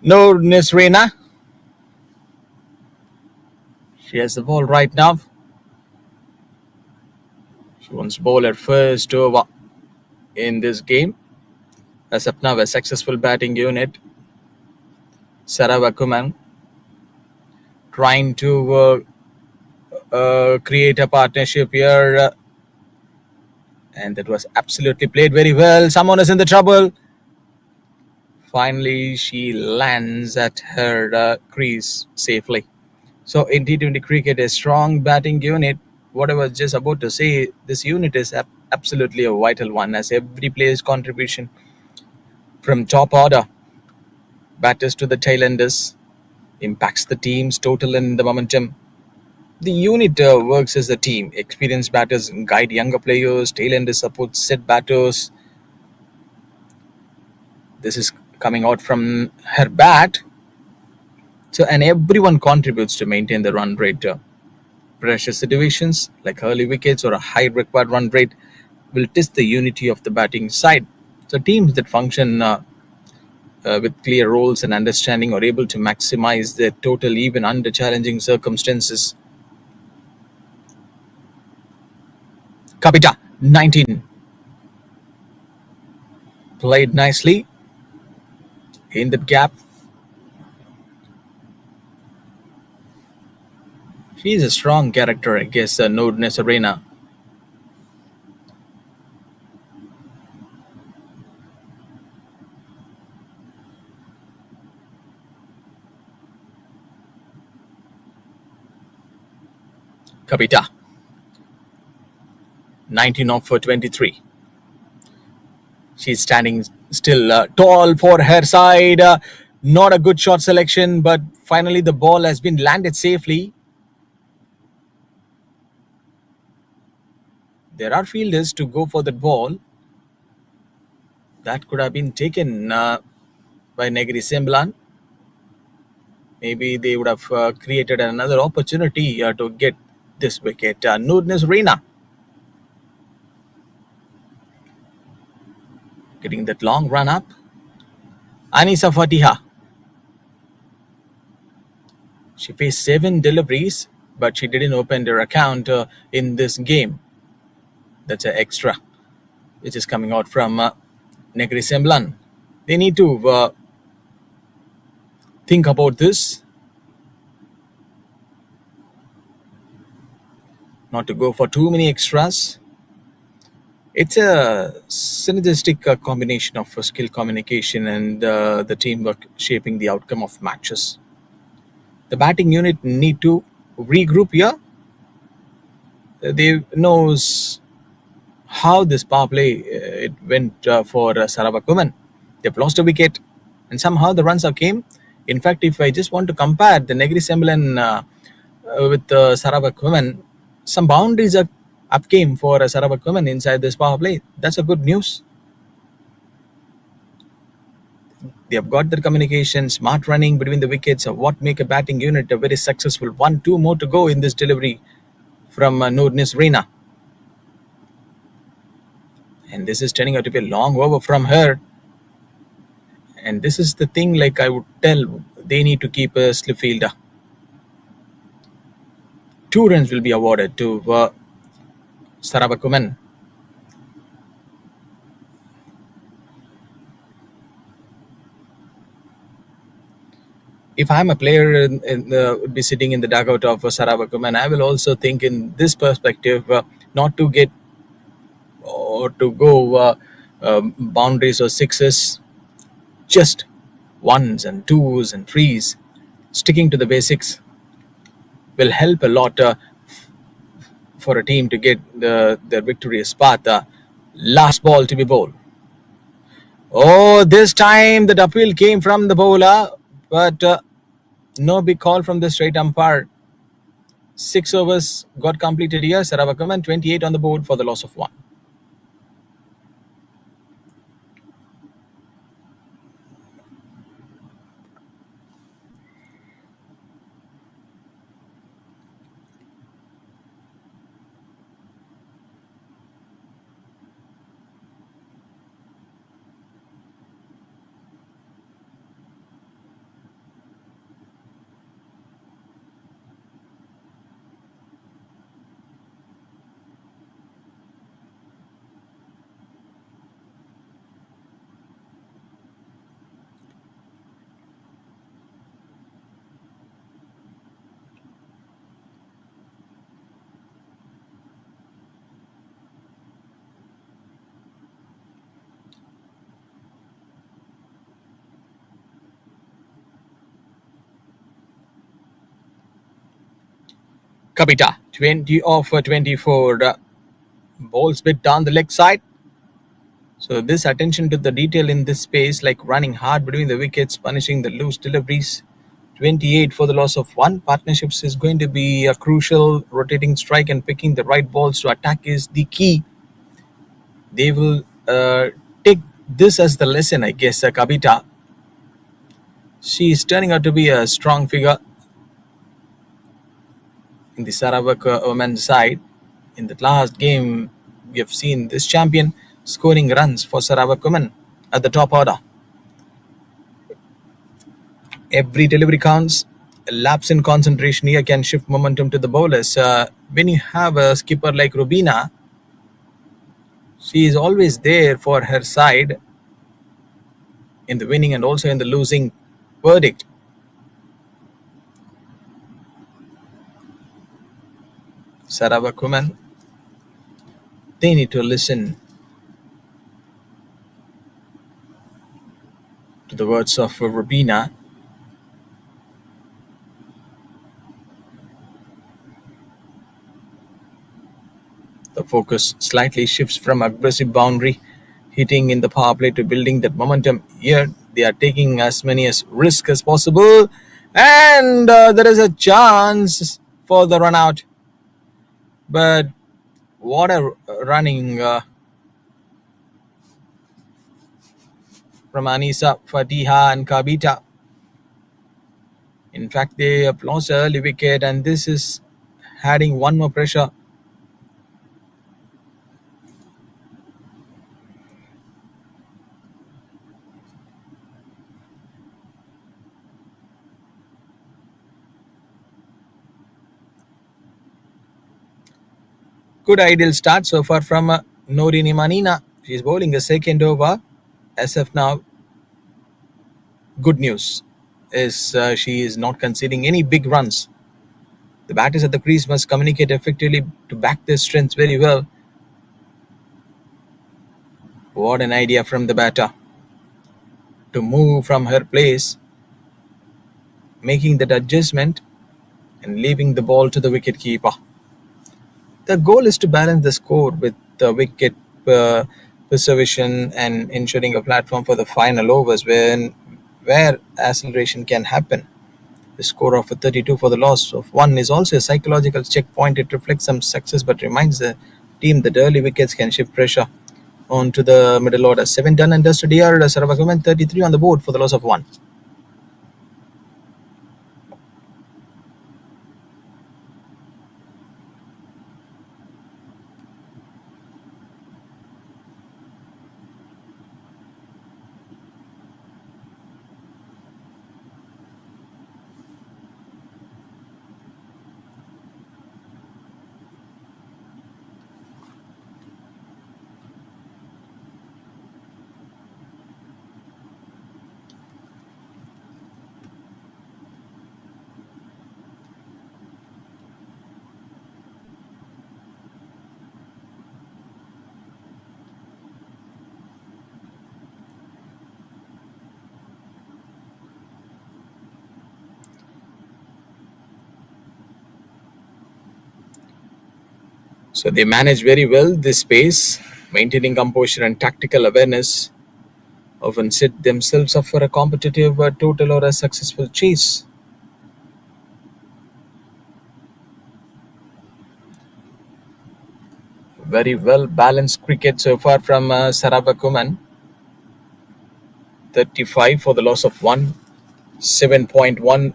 No, Nisrena. She has the ball right now. She wants to bowl her first over in this game. As of now, a successful batting unit. Sarawak women trying to create a partnership here. And that was absolutely played very well. Someone is in the trouble. Finally, she lands at her crease safely. So in T20 cricket, a strong batting unit, what I was just about to say, this unit is absolutely a vital one, as every player's contribution from top order batters to the tailenders impacts the team's total and the momentum. The unit works as a team. Experienced batters guide younger players, tailenders support set batters. This is coming out from her bat. So, and everyone contributes to maintain the run rate. Pressure situations like early wickets or a high required run rate will test the unity of the batting side. So, teams that function with clear roles and understanding are able to maximize their total even under challenging circumstances. Kapita, 19, played nicely in that gap. She's a strong character, I guess, Nordness Arena. Kapita, 19 off for 23. She's standing still, tall for her side. Not a good shot selection, but finally the ball has been landed safely. There are fielders to go for that ball. That could have been taken by NEGERI Sembilan. Maybe they would have created another opportunity to get this wicket. Nordness Reina getting that long run up. Anisa Fatiha. She faced 7 deliveries, but she didn't open her account in this game. That's an extra, which is coming out from NEGERI Sembilan. They need to think about this, not to go for too many extras. It's a synergistic combination of skill communication and the teamwork shaping the outcome of matches. The batting unit need to regroup here. They knows how this power play it went for Sarawak women. They've lost a wicket, and somehow the runs have came. In fact, if I just want to compare the NEGERI Sembilan with Sarawak women, some boundaries are up came for Sarawak women inside this power play. That's a good news. They have got their communication, smart running between the wickets, what make a batting unit a very successful. 1-2 more to go in this delivery from Nordness Reina. And this is turning out to be a long over from her. And this is the thing, like I would tell, they need to keep a slip fielder. 2 runs will be awarded to Sarawak women. If I'm a player and would be sitting in the dugout of Sarawak women, I will also think in this perspective, not to get or to go boundaries or sixes, just ones and twos and threes. Sticking to the basics will help a lot for a team to get their victorious path. Last ball to be bowled. Oh, this time the appeal came from the bowler, but no big call from the straight umpire. 6 overs got completed here. Sarawak women 28 on the board for the loss of 1. Kapita, 20 off 24. Balls bit down the leg side. So this attention to the detail in this space, like running hard between the wickets, punishing the loose deliveries. 28 for the loss of one. Partnerships is going to be a crucial. Rotating strike and picking the right balls to attack is the key. They will take this as the lesson, I guess. Kabita, she is turning out to be a strong figure in the Sarawak women's side. In the last game, we have seen this champion scoring runs for Sarawak women at the top order. Every delivery counts. A lapse in concentration here can shift momentum to the bowlers. When you have a skipper like Rubina, she is always there for her side in the winning and also in the losing verdict. Sarawak women, they need to listen to the words of Rubina. The focus slightly shifts from aggressive boundary hitting in the power play to building that momentum. Here, they are taking as many as risk as possible, and there is a chance for the run out. But what a running from Anisa, Fatiha, and Kabita. In fact, they have lost an early wicket, and this is adding one more pressure. Good ideal start so far from Norini Manina. She's bowling a second over. As of now, good news is she is not conceding any big runs. The batters at the crease must communicate effectively to back their strengths very well. What an idea from the batter to move from her place, making that adjustment and leaving the ball to the wicketkeeper. The goal is to balance the score with the wicket preservation and ensuring a platform for the final overs where acceleration can happen. The score of 32 for the loss of one is also a psychological checkpoint. It reflects some success but reminds the team that early wickets can shift pressure onto the middle order. 7 done and dusted here. Sarawak women 33 on the board for the loss of one. So they manage very well this space, maintaining composure and tactical awareness. Often set themselves up for a competitive total or a successful chase. Very well balanced cricket so far from Sarawak women. 35 for the loss of one. 7.1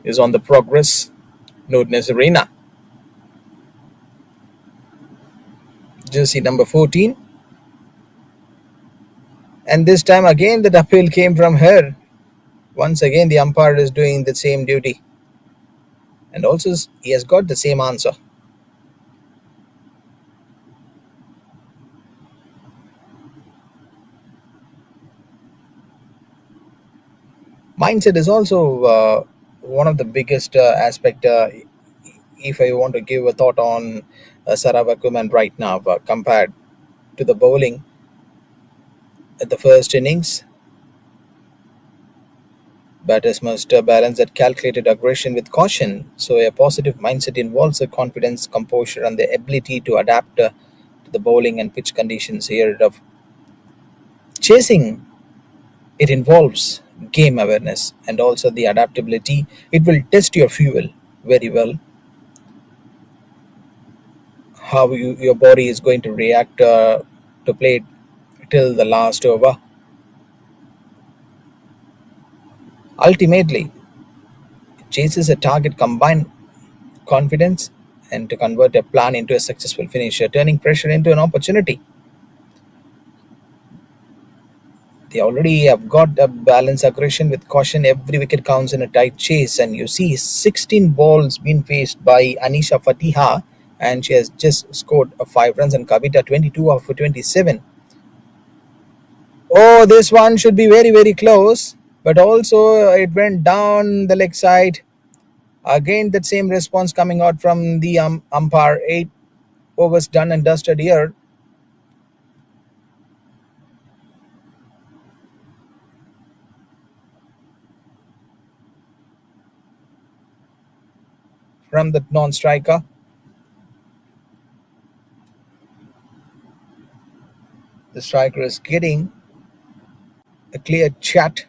is on the progress. Note Nazarena. Jersey number 14. And this time again the appeal came from her. Once again the umpire is doing the same duty. And also he has got the same answer. Mindset is also one of the biggest aspect if I want to give a thought on Sarawak women right now compared to the bowling at the first innings. Batters must balance that calculated aggression with caution. So, a positive mindset involves the confidence, composure, and the ability to adapt to the bowling and pitch conditions here. Of chasing, it involves game awareness and also the adaptability. It will test your fuel very well, how your body is going to react to play till the last over. Ultimately, it chases a target, combine confidence, and to convert a plan into a successful finisher, turning pressure into an opportunity. They already have got a balance aggression with caution. Every wicket counts in a tight chase, and you see 16 balls being faced by Anisha Fatiha, and she has just scored 5 runs, and Kavita 22 off for 27. Oh, this one should be very, very close, but also it went down the leg side. Again, that same response coming out from the umpire. 8 overs done and dusted here. From the non-striker. The striker is getting a clear chat.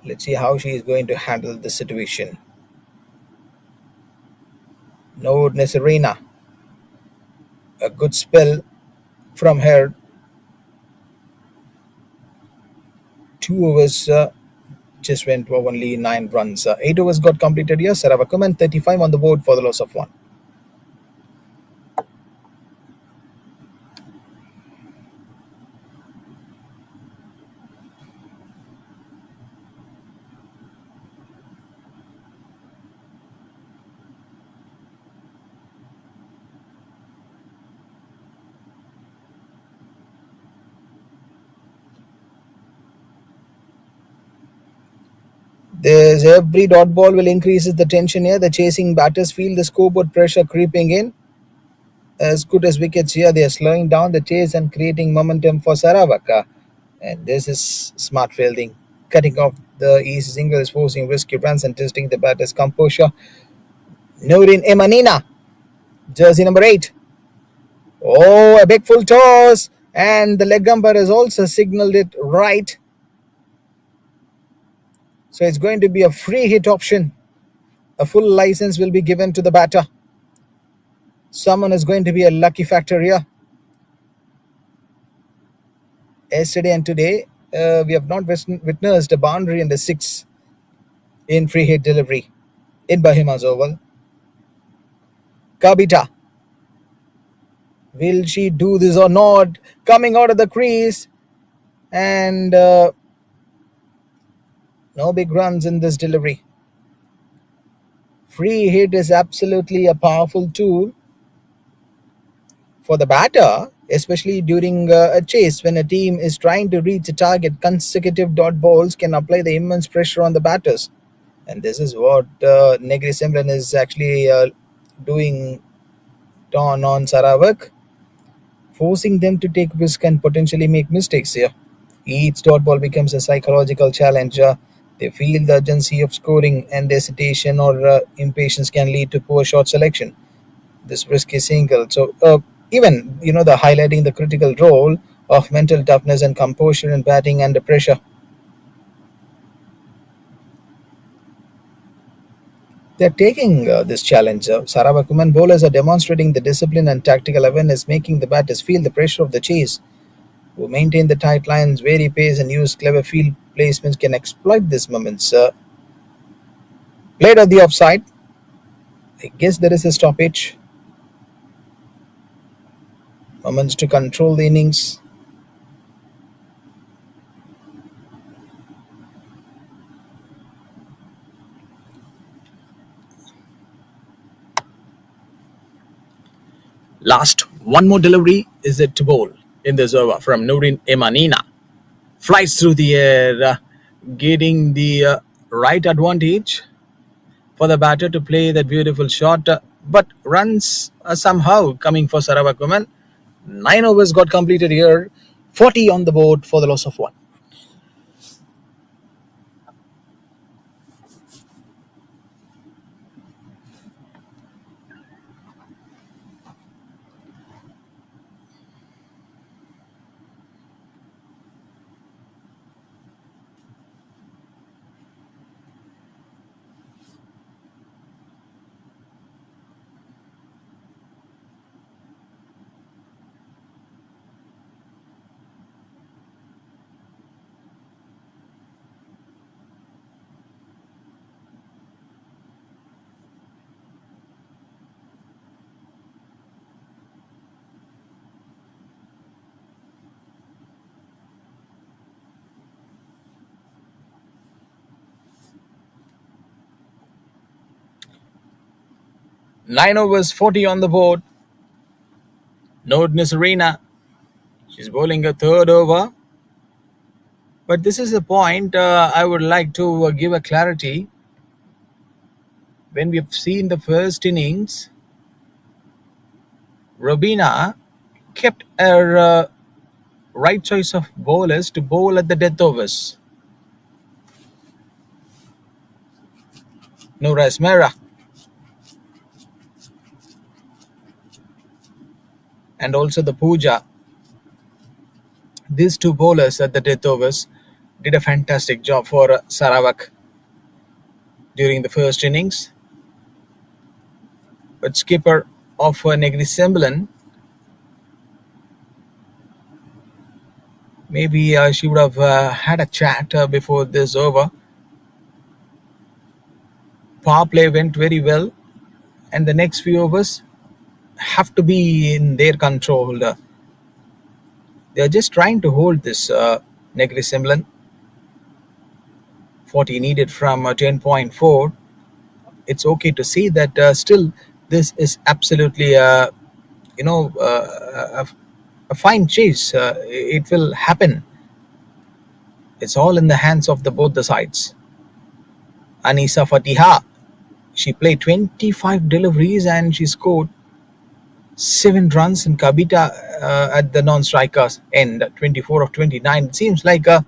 Let's see how she is going to handle the situation. No Nesarina. A good spell from her. 2 overs just went for only 9 runs. 8 overs got completed here. Sarawak and 35 on the board for the loss of 1. There's every dot ball will increases the tension here. The chasing batters feel the scoreboard pressure creeping in. As good as wickets here, they are slowing down the chase and creating momentum for Sarawak. And this is smart fielding. Cutting off the easy single is forcing risky runs and testing the batter's composure. Nurin Emanina, jersey number 8. Oh, a big full toss. And the leg umpire has also signaled it right. So it's going to be a free hit option. A full license will be given to the batter. Someone is going to be a lucky factor here. Yesterday and today, we have not witnessed a boundary in the 6 in free hit delivery in BAYUEMAS Oval. Kavita. Will she do this or not? Coming out of the crease. And no big runs in this delivery. Free hit is absolutely a powerful tool for the batter, especially during a chase when a team is trying to reach a target. Consecutive dot balls can apply the immense pressure on the batters, and this is what NEGERI SEMBILAN is actually doing on Sarawak, forcing them to take risk and potentially make mistakes here. Each dot ball becomes a psychological challenge. They feel the urgency of scoring, and hesitation or impatience can lead to poor shot selection. This risky single. So even the highlighting the critical role of mental toughness and composure in batting under pressure. They're taking this challenge. Sarawak women bowlers are demonstrating the discipline and tactical awareness, making the batters feel the pressure of the chase. Who maintain the tight lines, vary pace, and use clever field placements can exploit these moments. Played on the offside. I guess there is a stoppage. Moments to control the innings. Last one more delivery is it to bowl in this over from Nurin Emanina. Flies through the air, getting the right advantage for the batter to play that beautiful shot, but runs somehow coming for Sarawak women. 9 overs got completed here, 40 on the board for the loss of 1. 9 overs, 40 on the board. Nordness Arena. She's bowling a third over. But this is the point I would like to give a clarity. When we've seen the first innings, Robina kept her right choice of bowlers to bowl at the death overs. Noura Esmera and also the Pooja. These two bowlers at the death overs did a fantastic job for Sarawak during the first innings. But skipper of NEGERI Sembilan, maybe she would have had a chat before this over. Power play went very well, and the next few overs have to be in their control. They are just trying to hold this NEGERI Sembilan. 40 needed from 10.4. It's okay to see that still this is absolutely a fine chase. It will happen. It's all in the hands of both the sides. Anisa Fatiha, she played 25 deliveries and she scored 7 runs. And Kabita at the non-strikers end, 24 of 29. It seems like the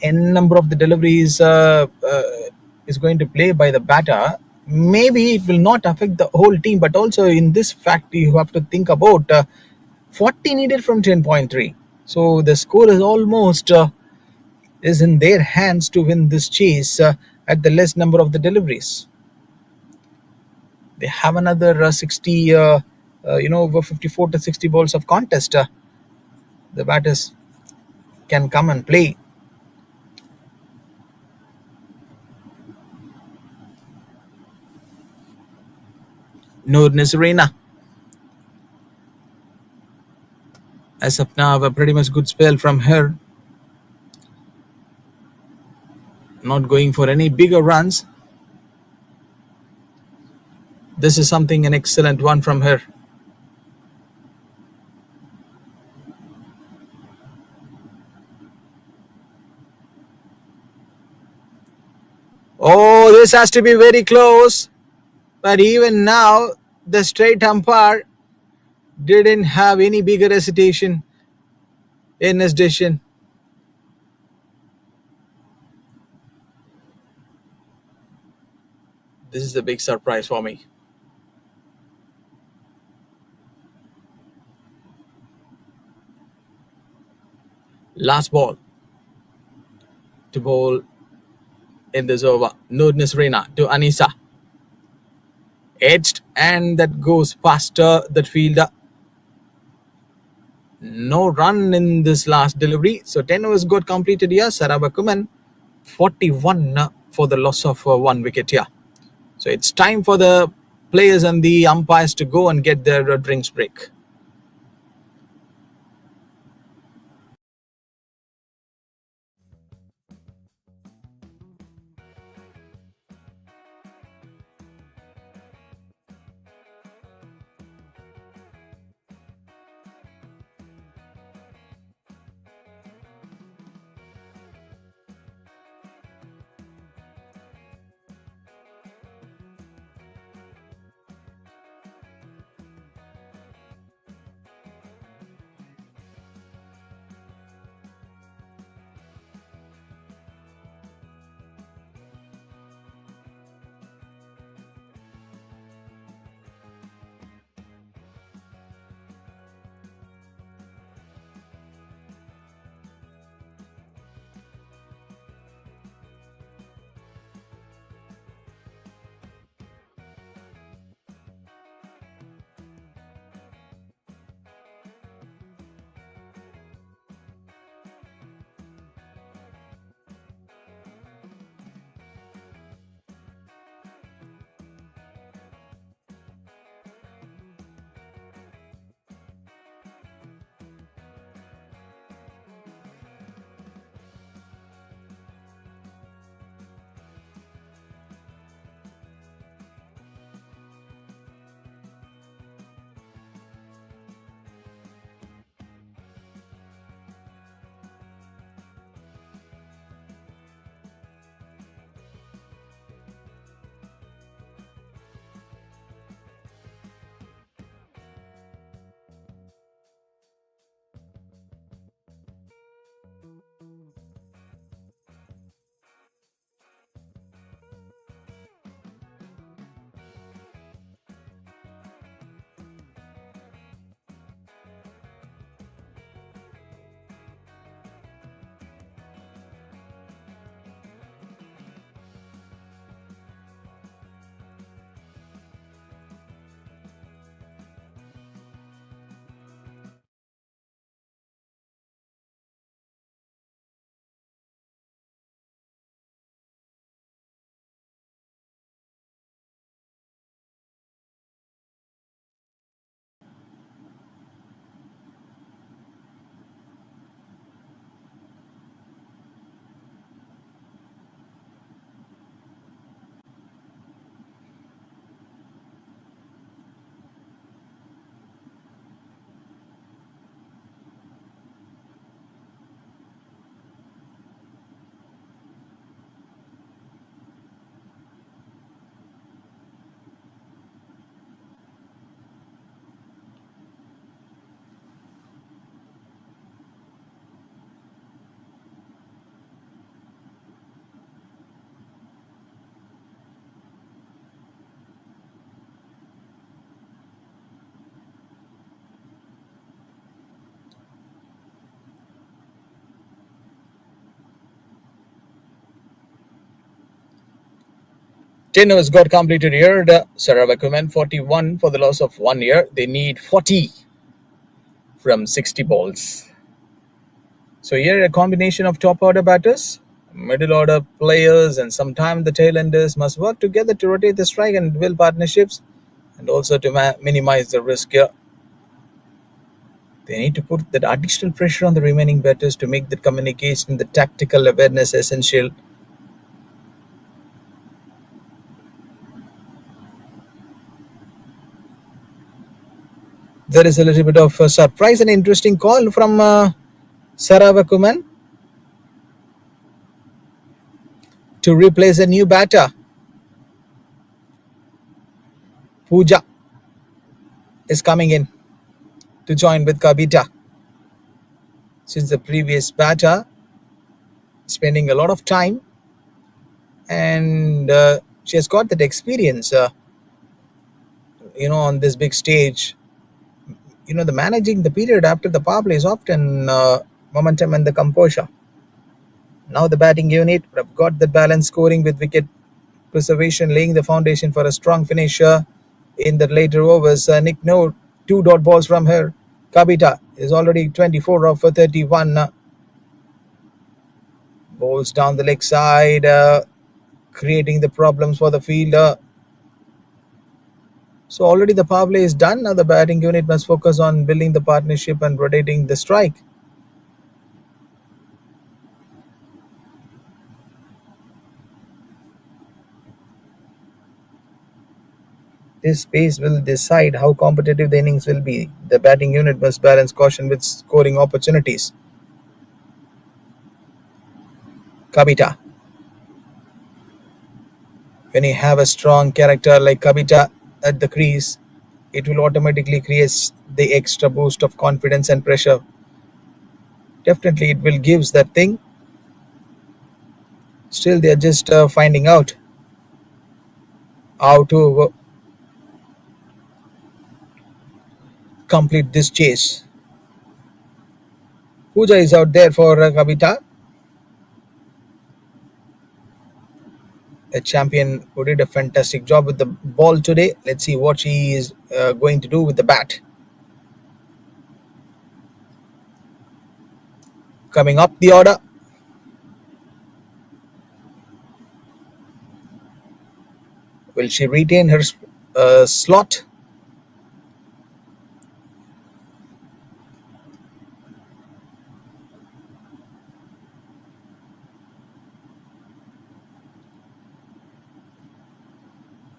n number of the deliveries is going to play by the batter. Maybe it will not affect the whole team, but also in this fact you have to think about 40 needed from 10.3. So the score is almost is in their hands to win this chase at the less number of the deliveries. They have another 60, over 54 to 60 balls of contest. The batters can come and play. Noor Nisarina. As of now, a pretty much good spell from her. Not going for any bigger runs. This is something an excellent one from her. Oh, this has to be very close. But even now, the straight umpire didn't have any bigger hesitation in his decision. This is a big surprise for me. Last ball to bowl in this over. Noor Nisrina to Anisa. Edged, and that goes past that fielder. No run in this last delivery. So 10 overs got completed here. Sarawak women 41 for the loss of 1 wicket here. So it's time for the players and the umpires to go and get their drinks break. 10 overs got completed here. The Sarawak women 41 for the loss of 1 year. They need 40 from 60 balls. So here a combination of top order batters, middle order players, and sometimes the tail enders must work together to rotate the strike and build partnerships, and also to minimize the risk here. They need to put that additional pressure on the remaining batters to make the communication, the tactical awareness essential. There is a little bit of a surprise and interesting call from Sarawak women to replace a new batter. Pooja is coming in to join with Kabita, since the previous batter spending a lot of time, and she has got that experience on this big stage. The managing the period after the power play is often momentum and the composure. Now the batting unit have got the balance scoring with wicket preservation, laying the foundation for a strong finisher in the later overs. Nick Noor, 2 dot balls from her. Kabita is already 24 off for 31. Bowls down the leg side, creating the problems for the fielder. So already the power play is done. Now the batting unit must focus on building the partnership and rotating the strike. This pace will decide how competitive the innings will be. The batting unit must balance caution with scoring opportunities. Kabita. When you have a strong character like Kabita at the crease, it will automatically create the extra boost of confidence and pressure. Definitely it will gives that thing. Still they are just finding out how to complete this chase. Pooja is out there for Kabita, a champion who did a fantastic job with the ball today. Let's see what she is going to do with the bat. Coming up the order. Will she retain her slot?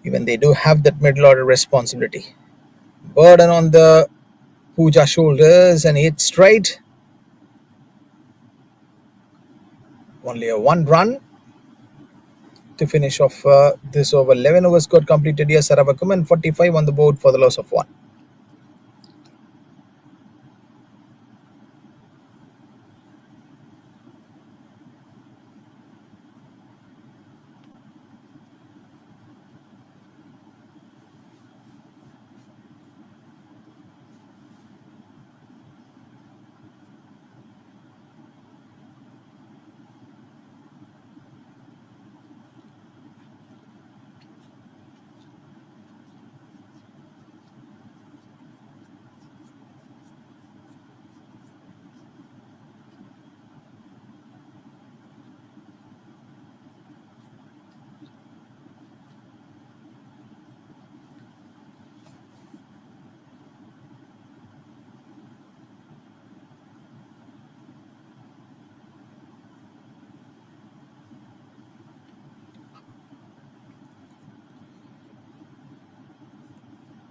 Even they do have that middle order responsibility. Burden on the Pooja shoulders and hit straight. Only a 1 run to finish off this over. 11 overs got completed here. Sarawak women 45 on the board for the loss of 1.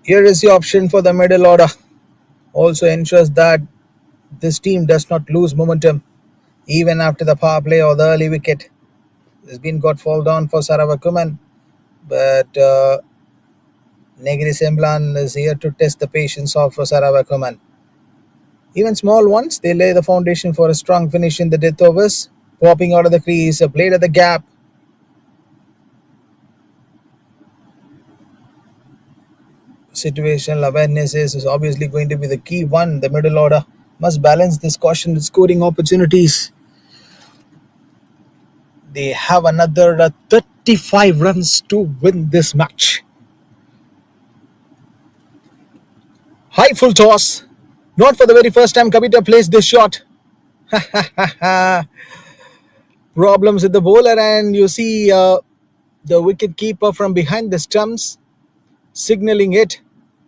Here is the option for the middle order. Also ensures that this team does not lose momentum even after the power play or the early wicket. Has been got fall down for Sarawak women, but Negeri Sembilan is here to test the patience of Sarawak women. Even small ones, they lay the foundation for a strong finish in the death overs. Popping out of the crease, a blade at the gap. Situational awareness is obviously going to be the key one. The middle order must balance this caution with scoring opportunities. They have another 85 runs to win this match. High full toss. Not for the very first time Kavita plays this shot. Problems with the bowler, and you see the wicket keeper from behind the stumps signaling it.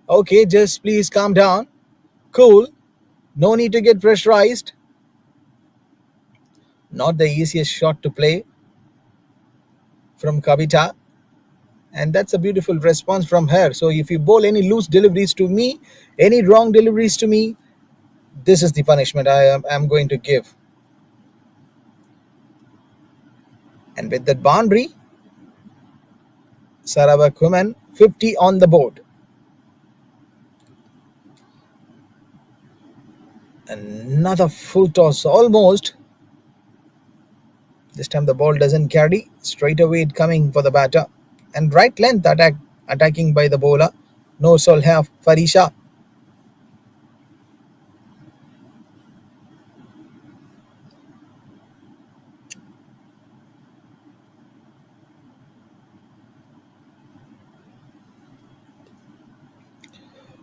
Okay, just please calm down. Cool. No need to get pressurized. Not the easiest shot to play from Kavita. And that's a beautiful response from her. So if you bowl any loose deliveries to me, any wrong deliveries to me, this is the punishment I am going to give. And with that boundary, Sarawak women 50 on the board. Another full toss, almost. This time the ball doesn't carry. Straight away it coming for the batter. And right length attacking by the bowler. No soul have Farisha.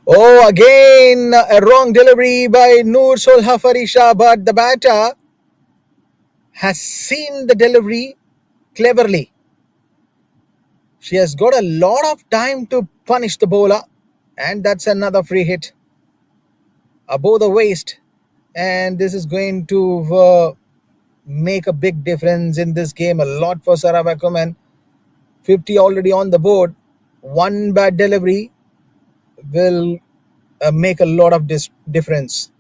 Oh, again a wrong delivery by Noor Solha Farisha, but the batter has seen the delivery cleverly. She has got a lot of time to punish the bowler, and that's another free hit above the waist. And this is going to make a big difference in this game. A lot for Sarawak women. 50 already on the board. One bad delivery will make a lot of difference.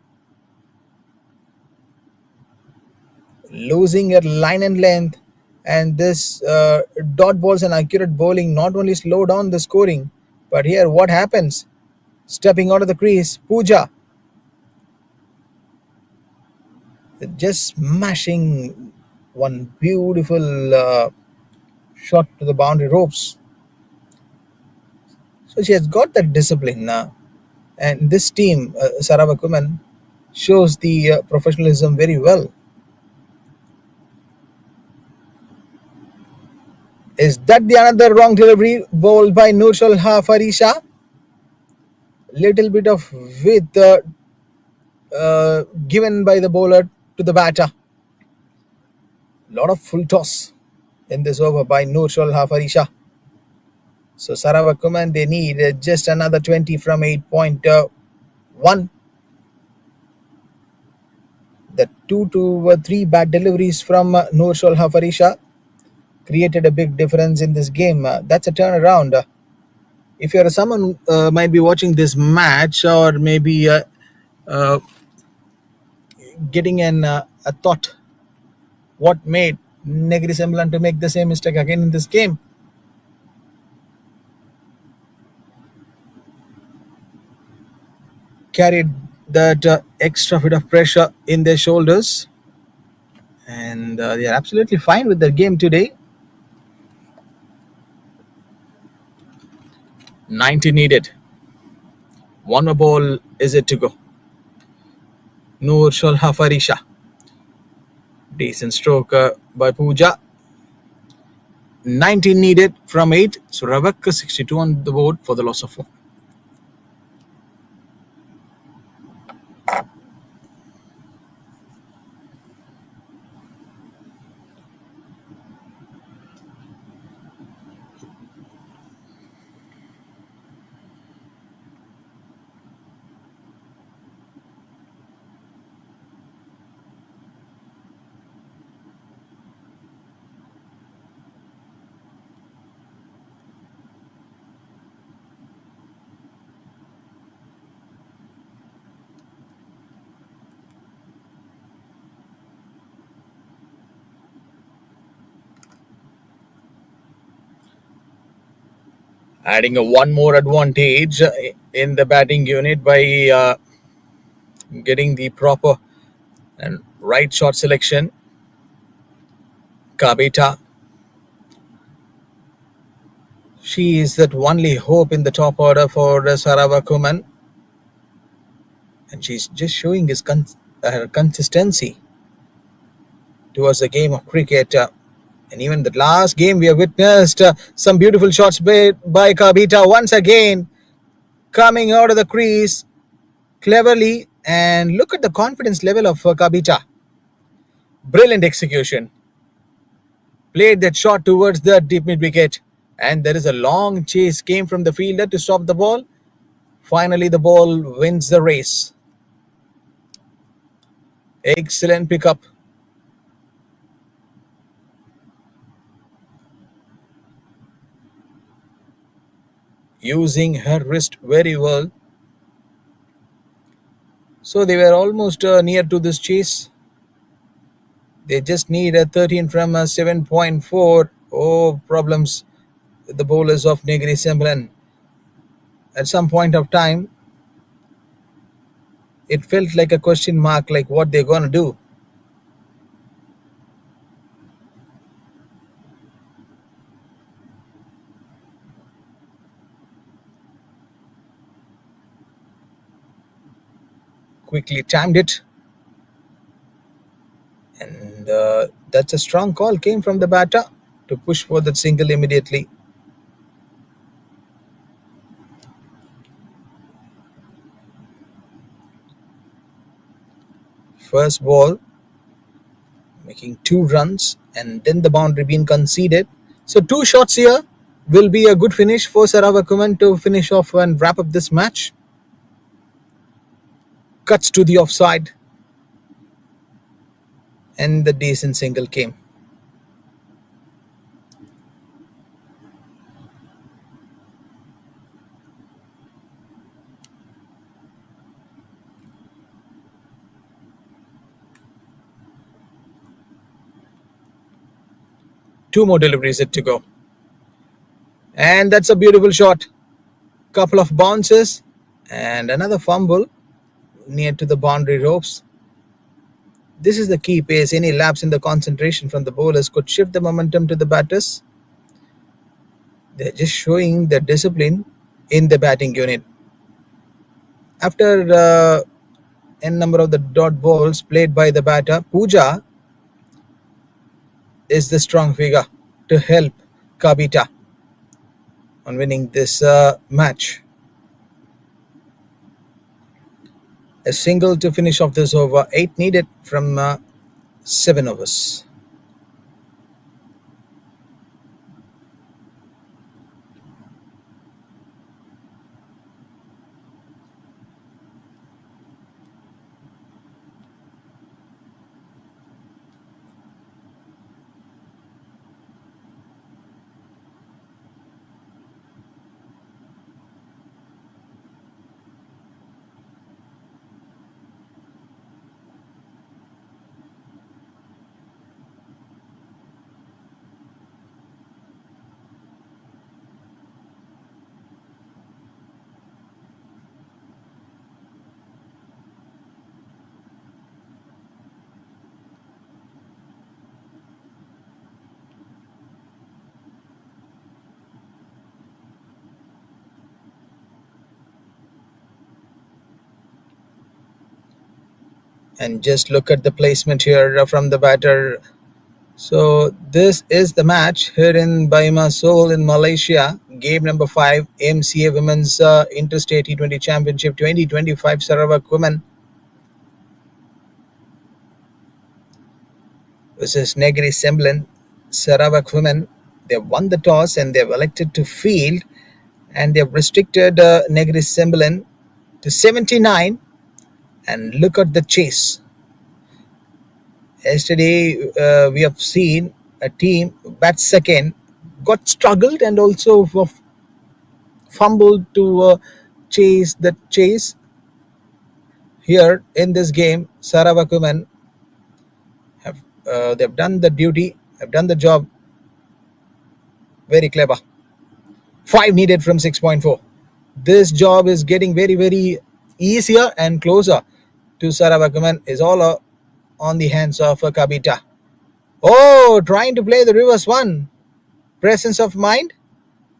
Losing at line and length, and this dot balls and accurate bowling not only slow down the scoring, but here what happens? Stepping out of the crease, Pooja just smashing one beautiful shot to the boundary ropes. So she has got that discipline now, and this team, Sarawak women, shows the professionalism very well. Is that the another wrong delivery bowled by Noor Solha Farisha? Little bit of width given by the bowler to the batter. Lot of full toss in this over by Noor Solha Farisha. So Sarawak women, they need just another 20 from 8.1. The 2 to 3 bad deliveries from Noor Solha Farisha created a big difference in this game. That's a turnaround. If you're someone might be watching this match, or maybe getting a thought, what made Negeri Sembilan to make the same mistake again in this game? Carried that extra bit of pressure in their shoulders, and they are absolutely fine with their game today. 90 needed. One more ball is it to go. Noor Solha Farisha. Decent stroke by Pooja. 19 needed from 8. So Sarawak 62 on the board for the loss of 4. Adding a one more advantage in the batting unit by getting the proper and right shot selection. Kavita. She is that only hope in the top order for Sarawak women, and she's just showing her consistency towards the game of cricket And even the last game, we have witnessed some beautiful shots by Kabita once again, coming out of the crease cleverly. And look at the confidence level of Kabita. Brilliant execution. Played that shot towards the deep mid wicket. And there is a long chase came from the fielder to stop the ball. Finally, the ball wins the race. Excellent pickup. Using her wrist very well. So they were almost near to this chase. They just need a 13 from 7.4. Oh, problems with the bowlers of Negeri Sembilan. At some point of time, it felt like a question mark, like what they're going to do. Quickly timed it. And that's a strong call came from the batter to push for that single immediately. First ball, making 2 runs, and then the boundary being conceded. So 2 shots here will be a good finish for Sarawak women to finish off and wrap up this match. Cuts to the offside, and the decent single came. Two more deliveries yet to go. And that's a beautiful shot. Couple of bounces and another fumble near to the boundary ropes. This is the key pace. Any lapse in the concentration from the bowlers could shift the momentum to the batters. They're just showing the discipline in the batting unit. After n number of the dot balls played by the batter, Pooja is the strong figure to help Kabita on winning this match. A single to finish off this over. 8 needed from 7 overs. And just look at the placement here from the batter. So this is the match here in BAYUEMAS in Malaysia. Game number 5, MCA Women's Interstate T20 Championship 2025 Sarawak Women versus Negeri Sembilan Sarawak Women. They've won the toss and they've elected to field, and they've restricted Negeri Sembilan to 79. And look at the chase. Yesterday, we have seen a team bat second, got struggled and also fumbled to chase the chase. Here in this game, Sarawak women have they've done the duty, have done the job. Very clever. 5 needed from 6.4. This job is getting very easier and closer to Sarawak women. Is all on the hands of Kabita. Oh, trying to play the reverse one. Presence of mind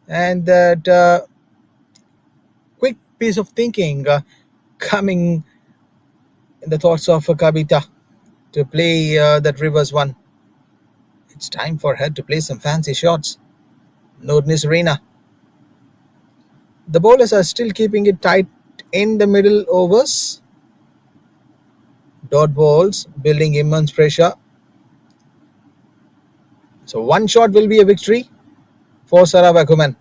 and that quick piece of thinking coming in the thoughts of Kabita to play that reverse one. It's time for her to play some fancy shots. Nordnis Arena. The bowlers are still keeping it tight in the middle overs. Dot balls building immense pressure. So one shot will be a victory for Sarawak women.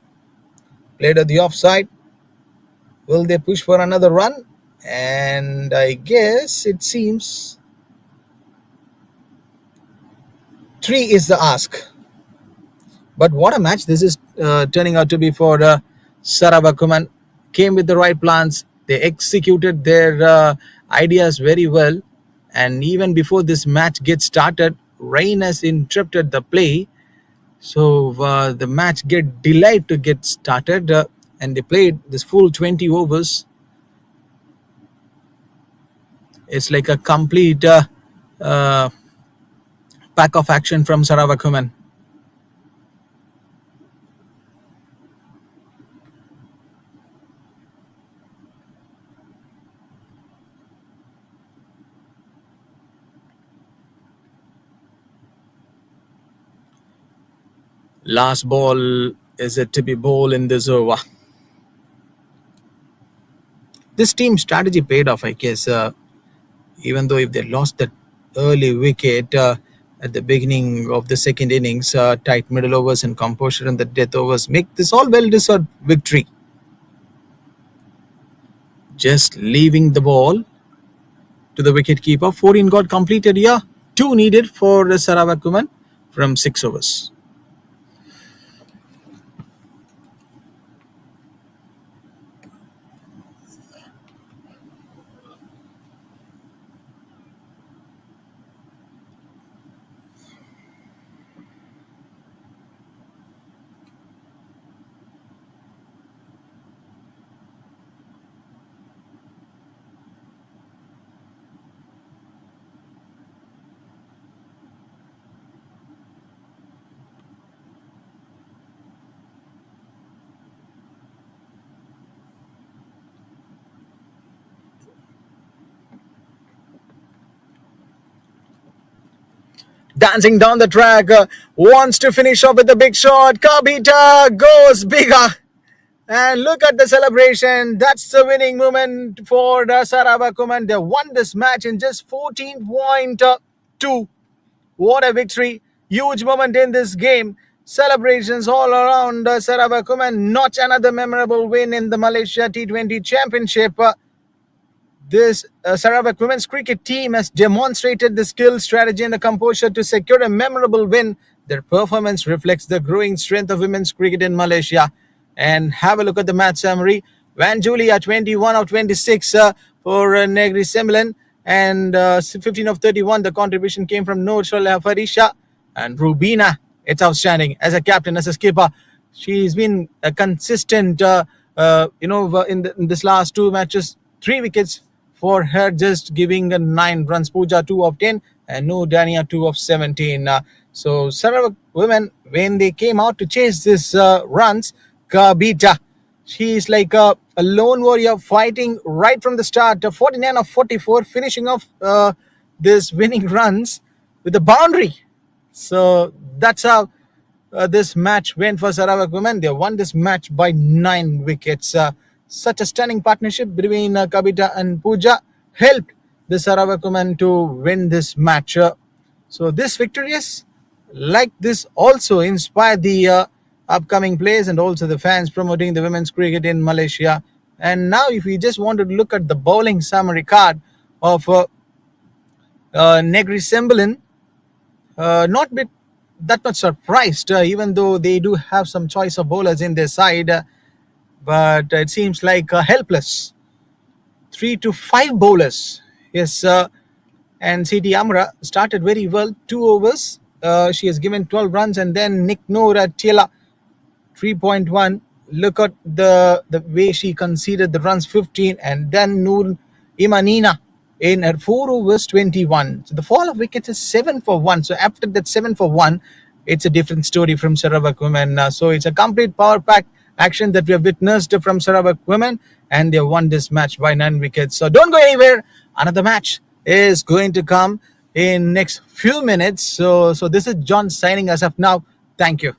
Played at the offside. Will they push for another run? And I guess it seems 3 is the ask. But what a match this is turning out to be for Sarawak women. Came with the right plans. They executed their ideas very well. And even before this match gets started, rain has interrupted the play. So the match get delayed to get started. And they played this full 20 overs. It's like a complete pack of action from Sarawak women. Last ball is a tippy ball in this over. This team strategy paid off, I guess. Even though if they lost that early wicket at the beginning of the second innings, tight middle overs and composure in the death overs make this all well-deserved victory. Just leaving the ball to the wicketkeeper. 14 got completed here. 2 needed for the Sarawak women from 6 overs. Dancing down the track, wants to finish off with a big shot. Kabita goes bigger. And look at the celebration. That's the winning moment for the Sarawak women. They won this match in just 14.2. What a victory. Huge moment in this game. Celebrations all around the Sarawak women. Notch another memorable win in the Malaysia T20 Championship. This Sarawak women's cricket team has demonstrated the skill, strategy and the composure to secure a memorable win. Their performance reflects the growing strength of women's cricket in Malaysia. And have a look at the match summary. Van Julia 21 of 26 for NEGERI Sembilan, and 15 of 31. The contribution came from Nurul Farisha and Rubina. It's outstanding as a captain, as a skipper. She's been a consistent, in this last 2 matches, 3 wickets for her, just giving 9 runs. Pooja 2 of 10 and Noor Dania 2 of 17. So Sarawak women, when they came out to chase this runs, Kabita, she is like a lone warrior fighting right from the start. 49 of 44, finishing off this winning runs with a boundary. So that's how this match went for Sarawak women. They won this match by 9 wickets. Such a stunning partnership between Kabita and Pooja helped the Sarawak women to win this match. So this victorious like this also inspired the upcoming players and also the fans promoting the women's cricket in Malaysia. And now if we just want to look at the bowling summary card of NEGERI Sembilan, not bit that much surprised, even though they do have some choice of bowlers in their side. But it seems like helpless. 3 to 5 bowlers. Yes, and Siti Amra started very well. 2 overs. She has given 12 runs, and then Nick Noor at Tiela 3.1. Look at the way she conceded the runs, 15, and then Noor Imanina in her 4 overs, 21. So the fall of wickets is 7 for 1. So after that 7 for 1, it's a different story from Sarawak women. So it's a complete power pack action that we have witnessed from Sarawak women, and they won this match by 9 wickets. So don't go anywhere. Another match is going to come in next few minutes. So this is John signing us up now. Thank you.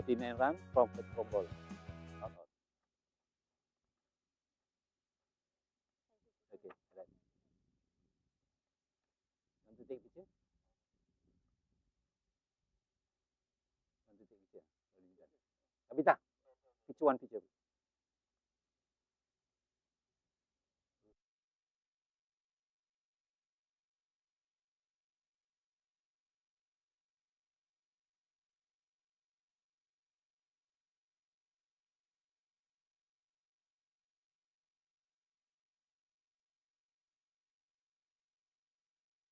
49 runs from 34 balls. Not out. Okay, right. Want to take picture? Want to take picture? Abita, picture one picture.